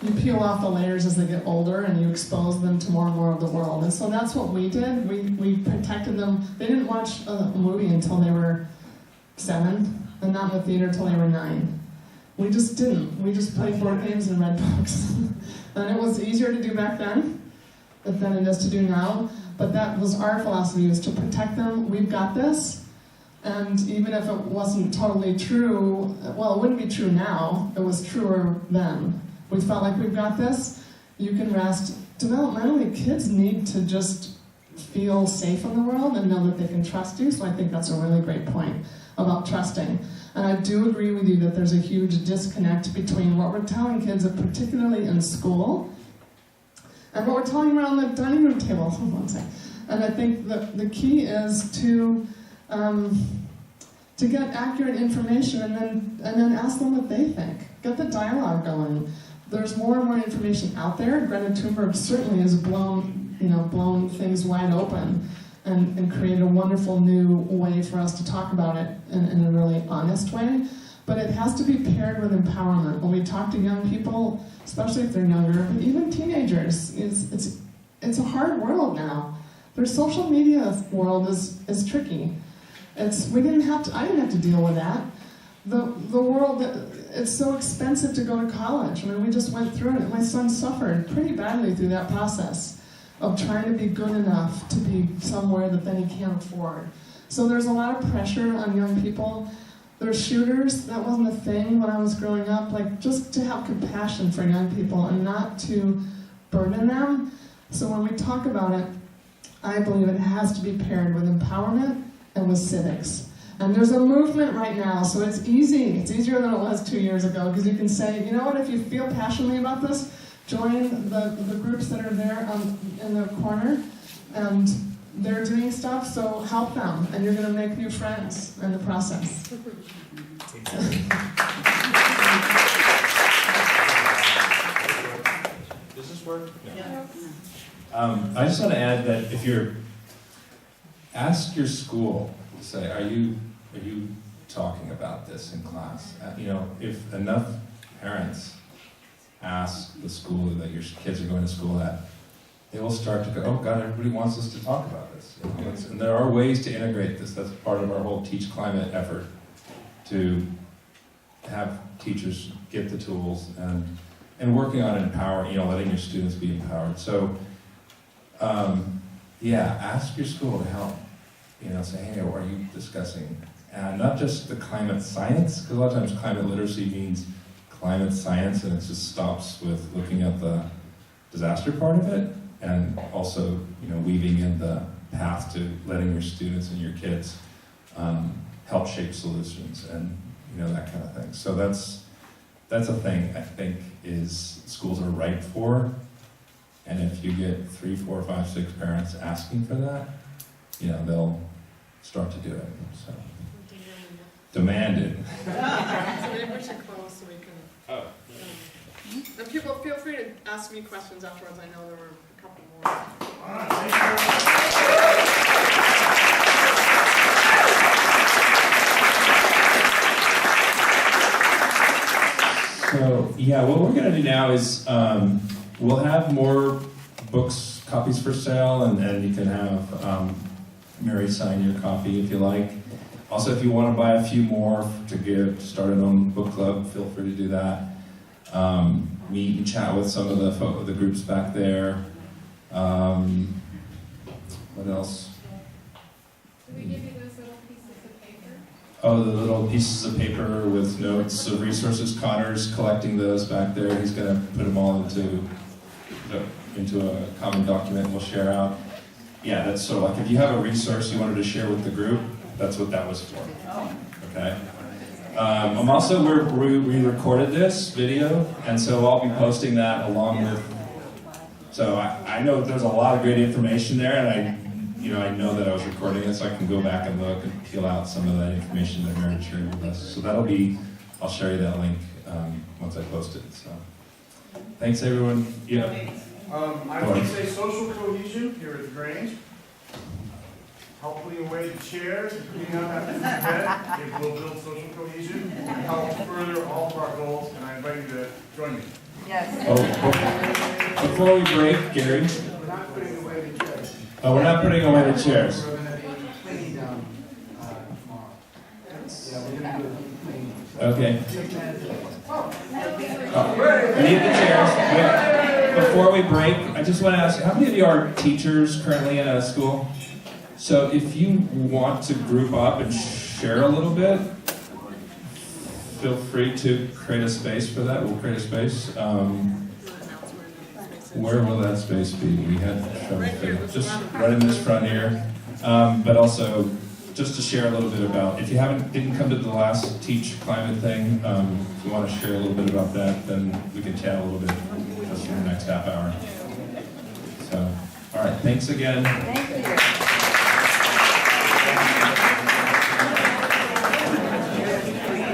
you peel off the layers as they get older and you expose them to more and more of the world. And so that's what we did. We protected them. They didn't watch a movie until they were 7, and not in the theater until they were 9. We just didn't. We just played board games and read books. And it was easier to do back then than it is to do now. But that was our philosophy, was to protect them. We've got this. And even if it wasn't totally true, well, it wouldn't be true now. It was truer then. We felt like we've got this. You can rest. developmentally, kids need to just feel safe in the world and know that they can trust you, so I think that's a really great point about trusting. And I do agree with you that there's a huge disconnect between what we're telling kids, particularly in school, and what we're telling around the dining room table. Hold on a second. And I think the key is to get accurate information and then ask them what they think. Get the dialogue going. There's more and more information out there. Greta Thunberg certainly has blown things wide open and created a wonderful new way for us to talk about it in a really honest way. But it has to be paired with empowerment. When we talk to young people, especially if they're younger, but even teenagers, it's a hard world now. Their social media world is tricky. I didn't have to deal with that. The world, it's so expensive to go to college. I mean, we just went through it. My son suffered pretty badly through that process of trying to be good enough to be somewhere that then he can't afford. So there's a lot of pressure on young people. There's shooters. That wasn't a thing when I was growing up. Like, just to have compassion for young people and not to burden them. So when we talk about it, I believe it has to be paired with empowerment and with civics. And there's a movement right now, so it's easy. It's easier than it was 2 years ago, because you can say, you know what, if you feel passionately about this, join the groups that are there in the corner, and they're doing stuff, so help them, and you're going to make new friends in the process. Does this work? Yeah. I just want to add that ask your school to say, are you talking about this in class? If enough parents ask the school that your kids are going to school at, they will start to go, oh God, everybody wants us to talk about this. And there are ways to integrate this. That's part of our whole Teach Climate effort, to have teachers get the tools and working on empowering, letting your students be empowered. So, ask your school to help. Say, hey, are you discussing not just the climate science, because a lot of times climate literacy means climate science, and it just stops with looking at the disaster part of it, and also, weaving in the path to letting your students and your kids help shape solutions and, that kind of thing. So that's a thing I think is schools are ripe for, and if you get 3, 4, 5, 6 parents asking for that, they'll start to do it. So demanded. So maybe we should close so we can. Oh. And people, feel free to ask me questions afterwards. I know there were a couple more. All right, thank you. So, what we're going to do now is we'll have more books, copies for sale, and you can have Mary sign your copy if you like. Also, if you want to buy a few more to start an own book club, feel free to do that. Meet and chat with some of the groups back there. What else? Did we give you those little pieces of paper? Oh, the little pieces of paper with notes of resources. Connor's collecting those back there. He's going to put them all into a common document we'll share out. Yeah, that's so like if you have a resource you wanted to share with the group, that's what that was for. Okay. I'm also, we recorded this video, and so I'll be posting that along with, so I know there's a lot of great information there, and I know that I was recording it, so I can go back and look and peel out some of that information that Mary shared with us. So I'll share you that link once I post it. So thanks everyone. Yeah. I would say social cohesion here at the Grange. Help putting away the chairs and cleaning up after the bed. It will build social cohesion and help further all of our goals, and I invite you to join me. Yes. Oh, before we break, Gary. We're not putting away the chairs. Oh, we're not putting away the chairs. We're going to be cleaning them tomorrow. Yeah, we're going to do a cleaning. Okay. We need the chairs. Before we break, I just want to ask, how many of you are teachers currently in a school? So if you want to group up and share a little bit, feel free to create a space for that. We'll create a space. where will that space be? We had just right in this front here, but also just to share a little bit about, if you didn't come to the last Teach Climate thing, if you want to share a little bit about that, then we can chat a little bit just for the next half hour. So, all right, thanks again. Thank you.